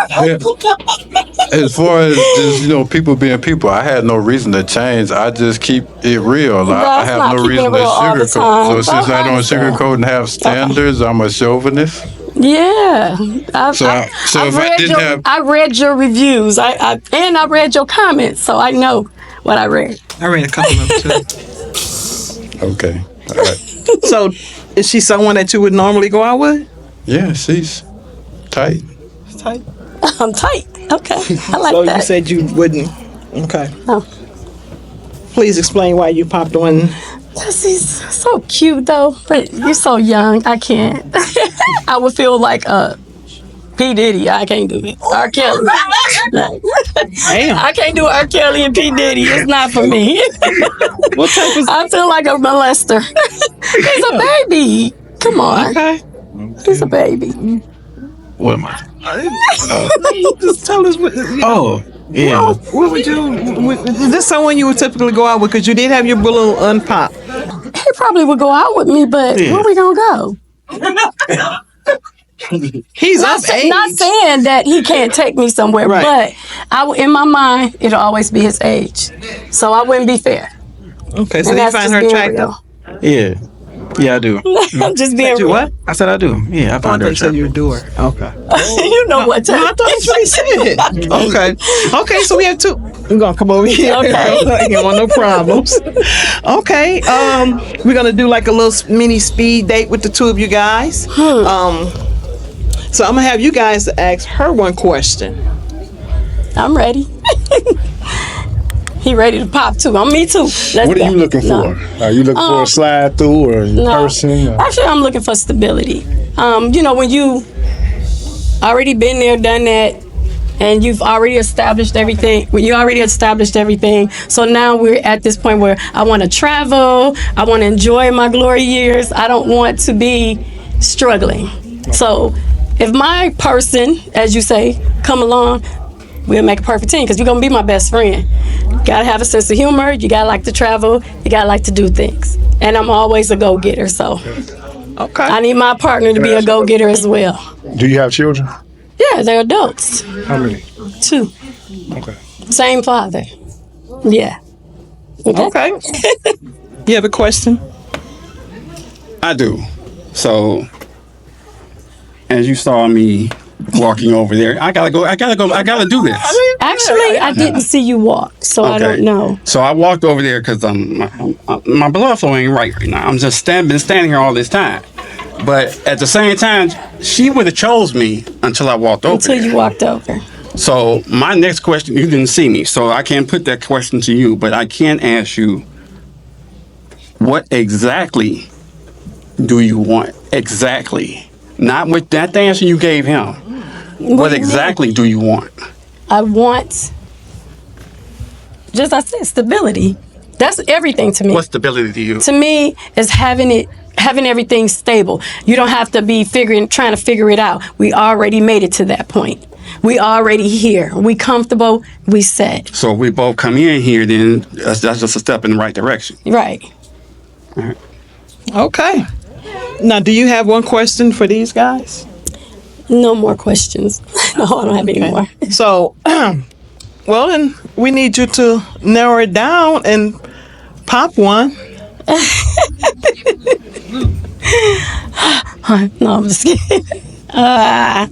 As far as just, people being people, I had no reason to change. I just keep it real. I have no reason to sugarcoat. So since I don't sugarcoat and have standards, I'm a chauvinist. Yeah. I read your reviews. I read your comments, so I know what I read. I read a couple of them too. Okay. All right. So, is she someone that you would normally go out with? Yeah, she's tight. Tight. I'm tight. Okay. I like so that. You said you wouldn't. Okay. Oh. Please explain why you popped on. Cause he's so cute though, but you're so young. I can't. I would feel like P. Diddy. I can't do it. R. Kelly. Damn. I can't do R. Kelly and P. Diddy. It's not for me. What type of? I feel like a molester. He's a baby. Come on. Okay. He's a baby. What am I? Just tell us what. Oh, yeah. What would you? Is this someone you would typically go out with? Because you did have your balloon unpopped. He probably would go out with me, but where we gonna go? He's not saying that he can't take me somewhere, right. But in my mind, it'll always be his age, so I wouldn't be fair. Okay, so you find her attractive? Yeah, I do. I'm just being real. What? I said I do. Yeah, I find her attractive. You do her. Okay. You know what? No, I thought that's what he said. Okay, so we have 2. We're gonna come over here. Okay. You don't want no problems. Okay. We're gonna do like a little mini speed date with the 2 of you guys. So I'm gonna have you guys ask her one question. I'm ready. He ready to pop too. I'm me too. Let's What are go. you looking for? Are you looking for a slide through or in person? Or? Actually, I'm looking for stability. When you already been there, done that, and you've already established everything. So now we're at this point where I want to travel. I want to enjoy my glory years. I don't want to be struggling. So if my person, as you say, come along, we'll make a perfect team because you're going to be my best friend. You got to have a sense of humor. You got to like to travel. You got to like to do things. And I'm always a go-getter, so okay. I need my partner to be a go-getter as well. Do you have children? Yeah, they're adults. How many? 2. Okay. Same father. Yeah. Okay. You have a question? I do. So, as you saw me walking over there, I gotta do this. Actually, I didn't see you walk, so I don't know. So I walked over there because my blood flow ain't right now. I'm just been standing here all this time. But at the same time, she would have chose me until I walked over. Until you walked over. So my next question, you didn't see me, so I can't put that question to you, but I can ask you, what exactly do you want? Exactly. Not with that answer you gave him. What exactly do you want? I want, just I said, stability. That's everything to me. What stability do you? To me, is having everything stable. You don't have to be trying to figure it out. We already made it to that point. We already here. We comfortable. We set. So if we both come in here, then that's just a step in the right direction. Right. All right. Okay. Now, do you have one question for these guys? No more questions. No, I don't have any more. So, well, then we need you to narrow it down and pop one. No, I'm just kidding. I'm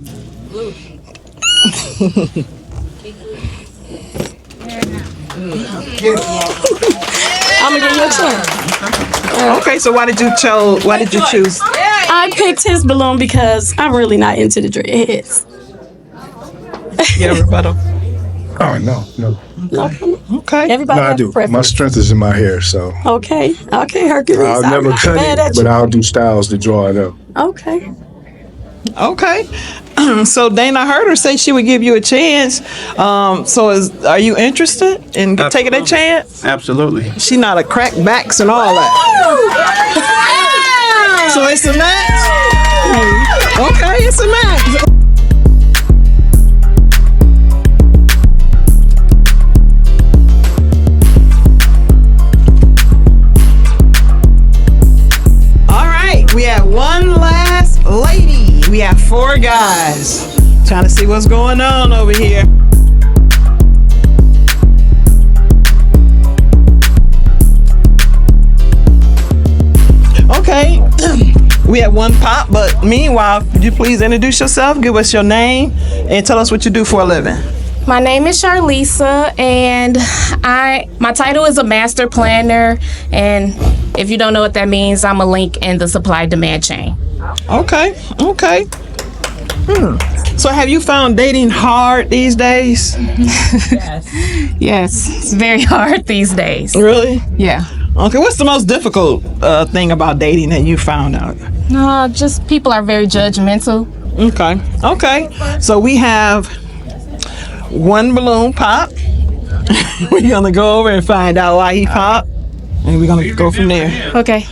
gonna give you a chance. Okay, so why did you choose? I picked his balloon because I'm really not into the dreadheads. Yeah, rebuttal. Oh, no. Okay. Everybody No, I has do. a preference. My strength is in my hair, so Okay, Hercules. I'll I'm never not cut mad it, at but you. I'll do styles to draw it up. Okay. Okay. So Dana, I heard her say she would give you a chance. Are you interested in taking that chance? Absolutely. She not a crack backs and all that. So it's a match? Okay, it's a match. All right, we have one last lady. We have 4 guys. Trying to see what's going on over here. Okay, we have one pop, but meanwhile, could you please introduce yourself, give us your name, and tell us what you do for a living? My name is Charisa, and my title is a master planner, and if you don't know what that means, I'm a link in the supply-demand chain. Okay. So have you found dating hard these days? Yes, it's very hard these days. Really? Yeah. Okay, what's the most difficult thing about dating that you found out? Just people are very judgmental. Okay. So we have one balloon pop. We're gonna go over and find out why he popped, and we're gonna go from there. Okay.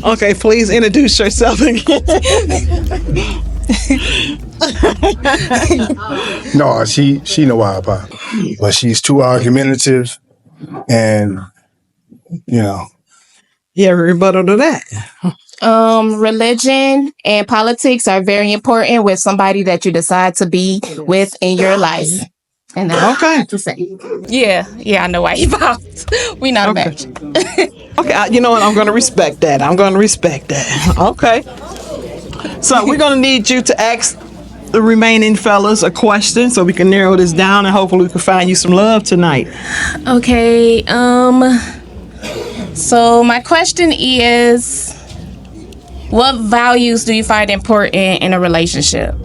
Okay, please introduce yourself again. No, she know why I pop, but she's too argumentative, and Yeah, rebuttal to that. Religion and politics are very important with somebody that you decide to be with in your life. And that's okay to say. Yeah, I know why he popped. We not a match. Okay, you know what? I'm gonna respect that. Okay. So we're gonna need you to ask the remaining fellas a question so we can narrow this down and hopefully we can find you some love tonight. Okay, so my question is, what values do you find important in a relationship?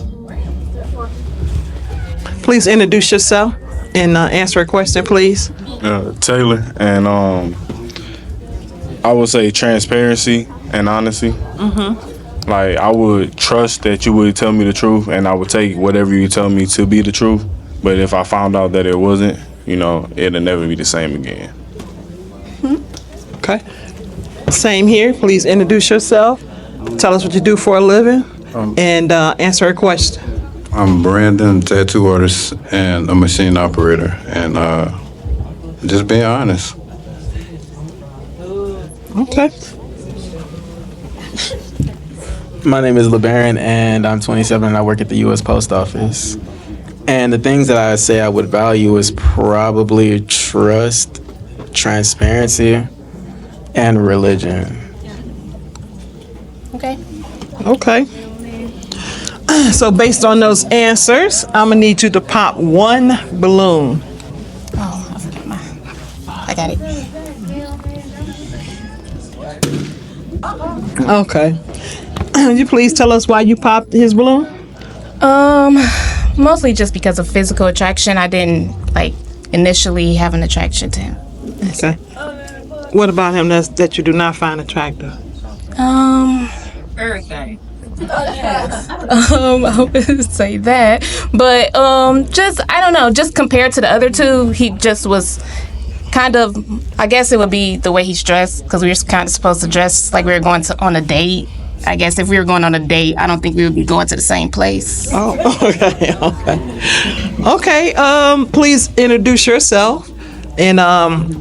Please introduce yourself and answer a question, please. Taylor, and I would say transparency and honesty. Like, I would trust that you would tell me the truth, and I would take whatever you tell me to be the truth. But if I found out that it wasn't, it'll never be the same again. Okay. Same here. Please introduce yourself. Tell us what you do for a living, and answer a question. I'm Brandon, tattoo artist and a machine operator, and just being honest. Okay. My name is LeBaron, and I'm 27, and I work at the U.S. Post Office. And the things that I say I would value is probably trust, transparency, and religion. Okay. So based on those answers, I'm gonna need you to pop one balloon. Oh, I forgot mine. I got it. Okay. Would you please tell us why you popped his balloon? Mostly just because of physical attraction. I didn't initially have an attraction to him. Okay. What about him that you do not find attractive? Everything. I would say that, but just I don't know. Just compared to the other two, he just was kind of. I guess it would be the way he's dressed, because we were kind of supposed to dress like we were going on a date. I guess if we were going on a date, I don't think we would be going to the same place. Oh, okay. Please introduce yourself and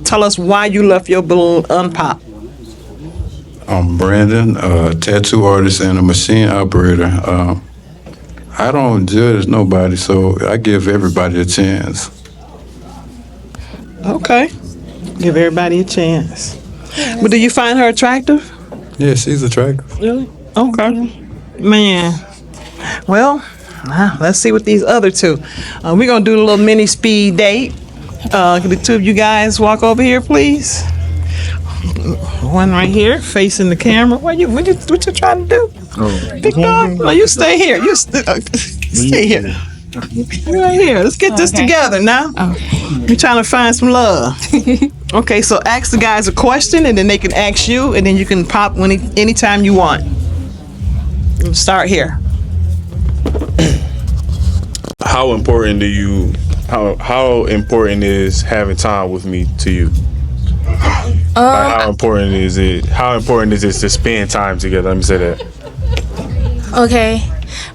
tell us why you left your balloon unpopped. I'm Brandon, a tattoo artist and a machine operator. I don't judge nobody, so I give everybody a chance. Okay. Give everybody a chance. But do you find her attractive? Yeah, she's attractive. Really? Okay. Man. Well, let's see what these other two. We're going to do a little mini speed date. Can the two of you guys walk over here, please? One right here, facing the camera. What you trying to do? Big dog? No, you stay here. You stay here. Right here. Let's get this together now. We're trying to find some love. Okay, so ask the guys a question, and then they can ask you, and then you can pop anytime you want. We'll start here. How important is having time with me to you? How important is it? How important is it to spend time together? Let me say that. Okay.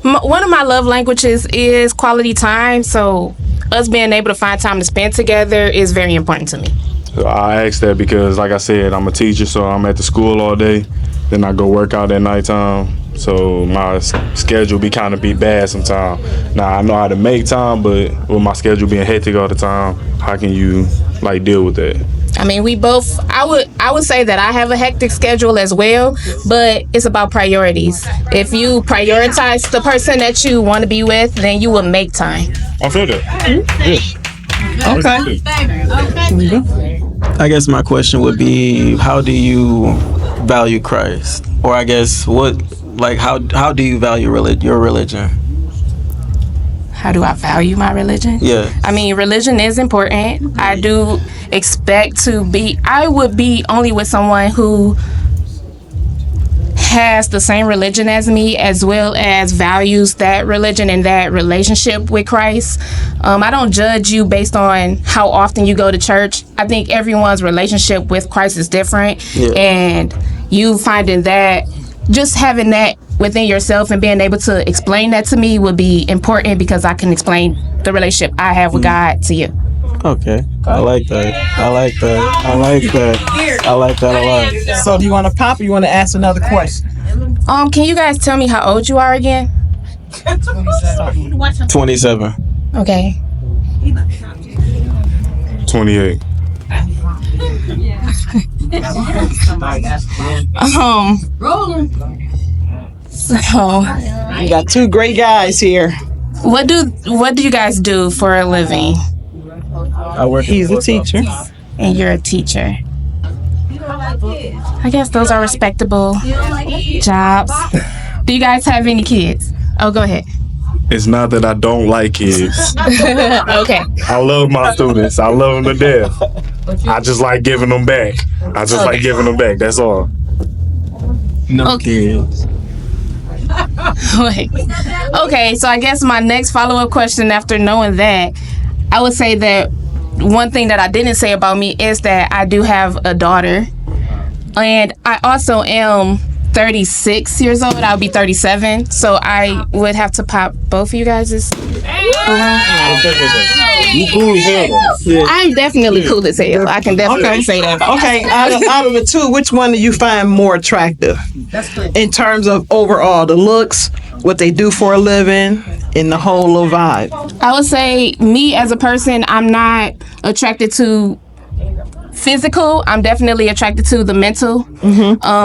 One of my love languages is quality time, so us being able to find time to spend together is very important to me. So I asked that because, like I said, I'm a teacher, so I'm at the school all day. Then I go work out at nighttime. So my schedule be bad sometimes. Now I know how to make time, but with my schedule being hectic all the time, how can you deal with that? I mean, we both. I would say that I have a hectic schedule as well, but it's about priorities. If you prioritize the person that you want to be with, then you will make time. I feel that. Okay. I guess my question would be, how do you value Christ? Or I guess how do you value your religion? How do I value my religion? Yeah. I mean, religion is important. I do expect I would be only with someone who has the same religion as me, as well as values that religion and that relationship with Christ. I don't judge you based on how often you go to church. I think everyone's relationship with Christ is different. Yeah. And you finding that, just having that within yourself and being able to explain that to me would be important, because I can explain the relationship I have with God to you. Okay. I like that. I like that a lot. So do you want to pop or you want to ask another question? Can you guys tell me how old you are again? 27. Okay. 28. So you got two great guys here. What do you guys do for a living? He's a teacher. And you're a teacher. I guess those are respectable jobs. Do you guys have any kids? Oh, go ahead. It's not that I don't like kids. Okay. I love my students. I love them to death. I just like giving them back. That's all. No kids. Wait. Okay, so I guess my next follow-up question after knowing that, I would say that one thing that I didn't say about me is that I do have a daughter, and I also am 36 years old. I'll be 37, so I would have to pop both of you guys'. You cool as hell. I'm definitely cool as hell. I can definitely say that. Okay, out of the two, which one do you find more attractive in terms of overall the looks, what they do for a living, and the whole little vibe? I would say me as a person, I'm not attracted to physical. I'm definitely attracted to the mental.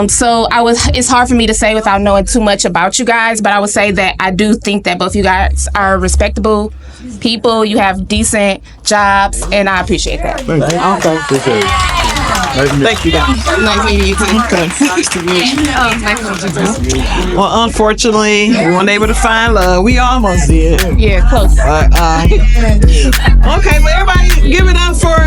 So it's hard for me to say without knowing too much about you guys, but I would say that I do think that both you guys are respectable people. You have decent jobs, and I appreciate that. Okay. Appreciate it. Thank you, guys. Nice meeting you too. Well, unfortunately, we weren't able to find love. We almost did. Yeah, close. Okay, well, everybody give it up for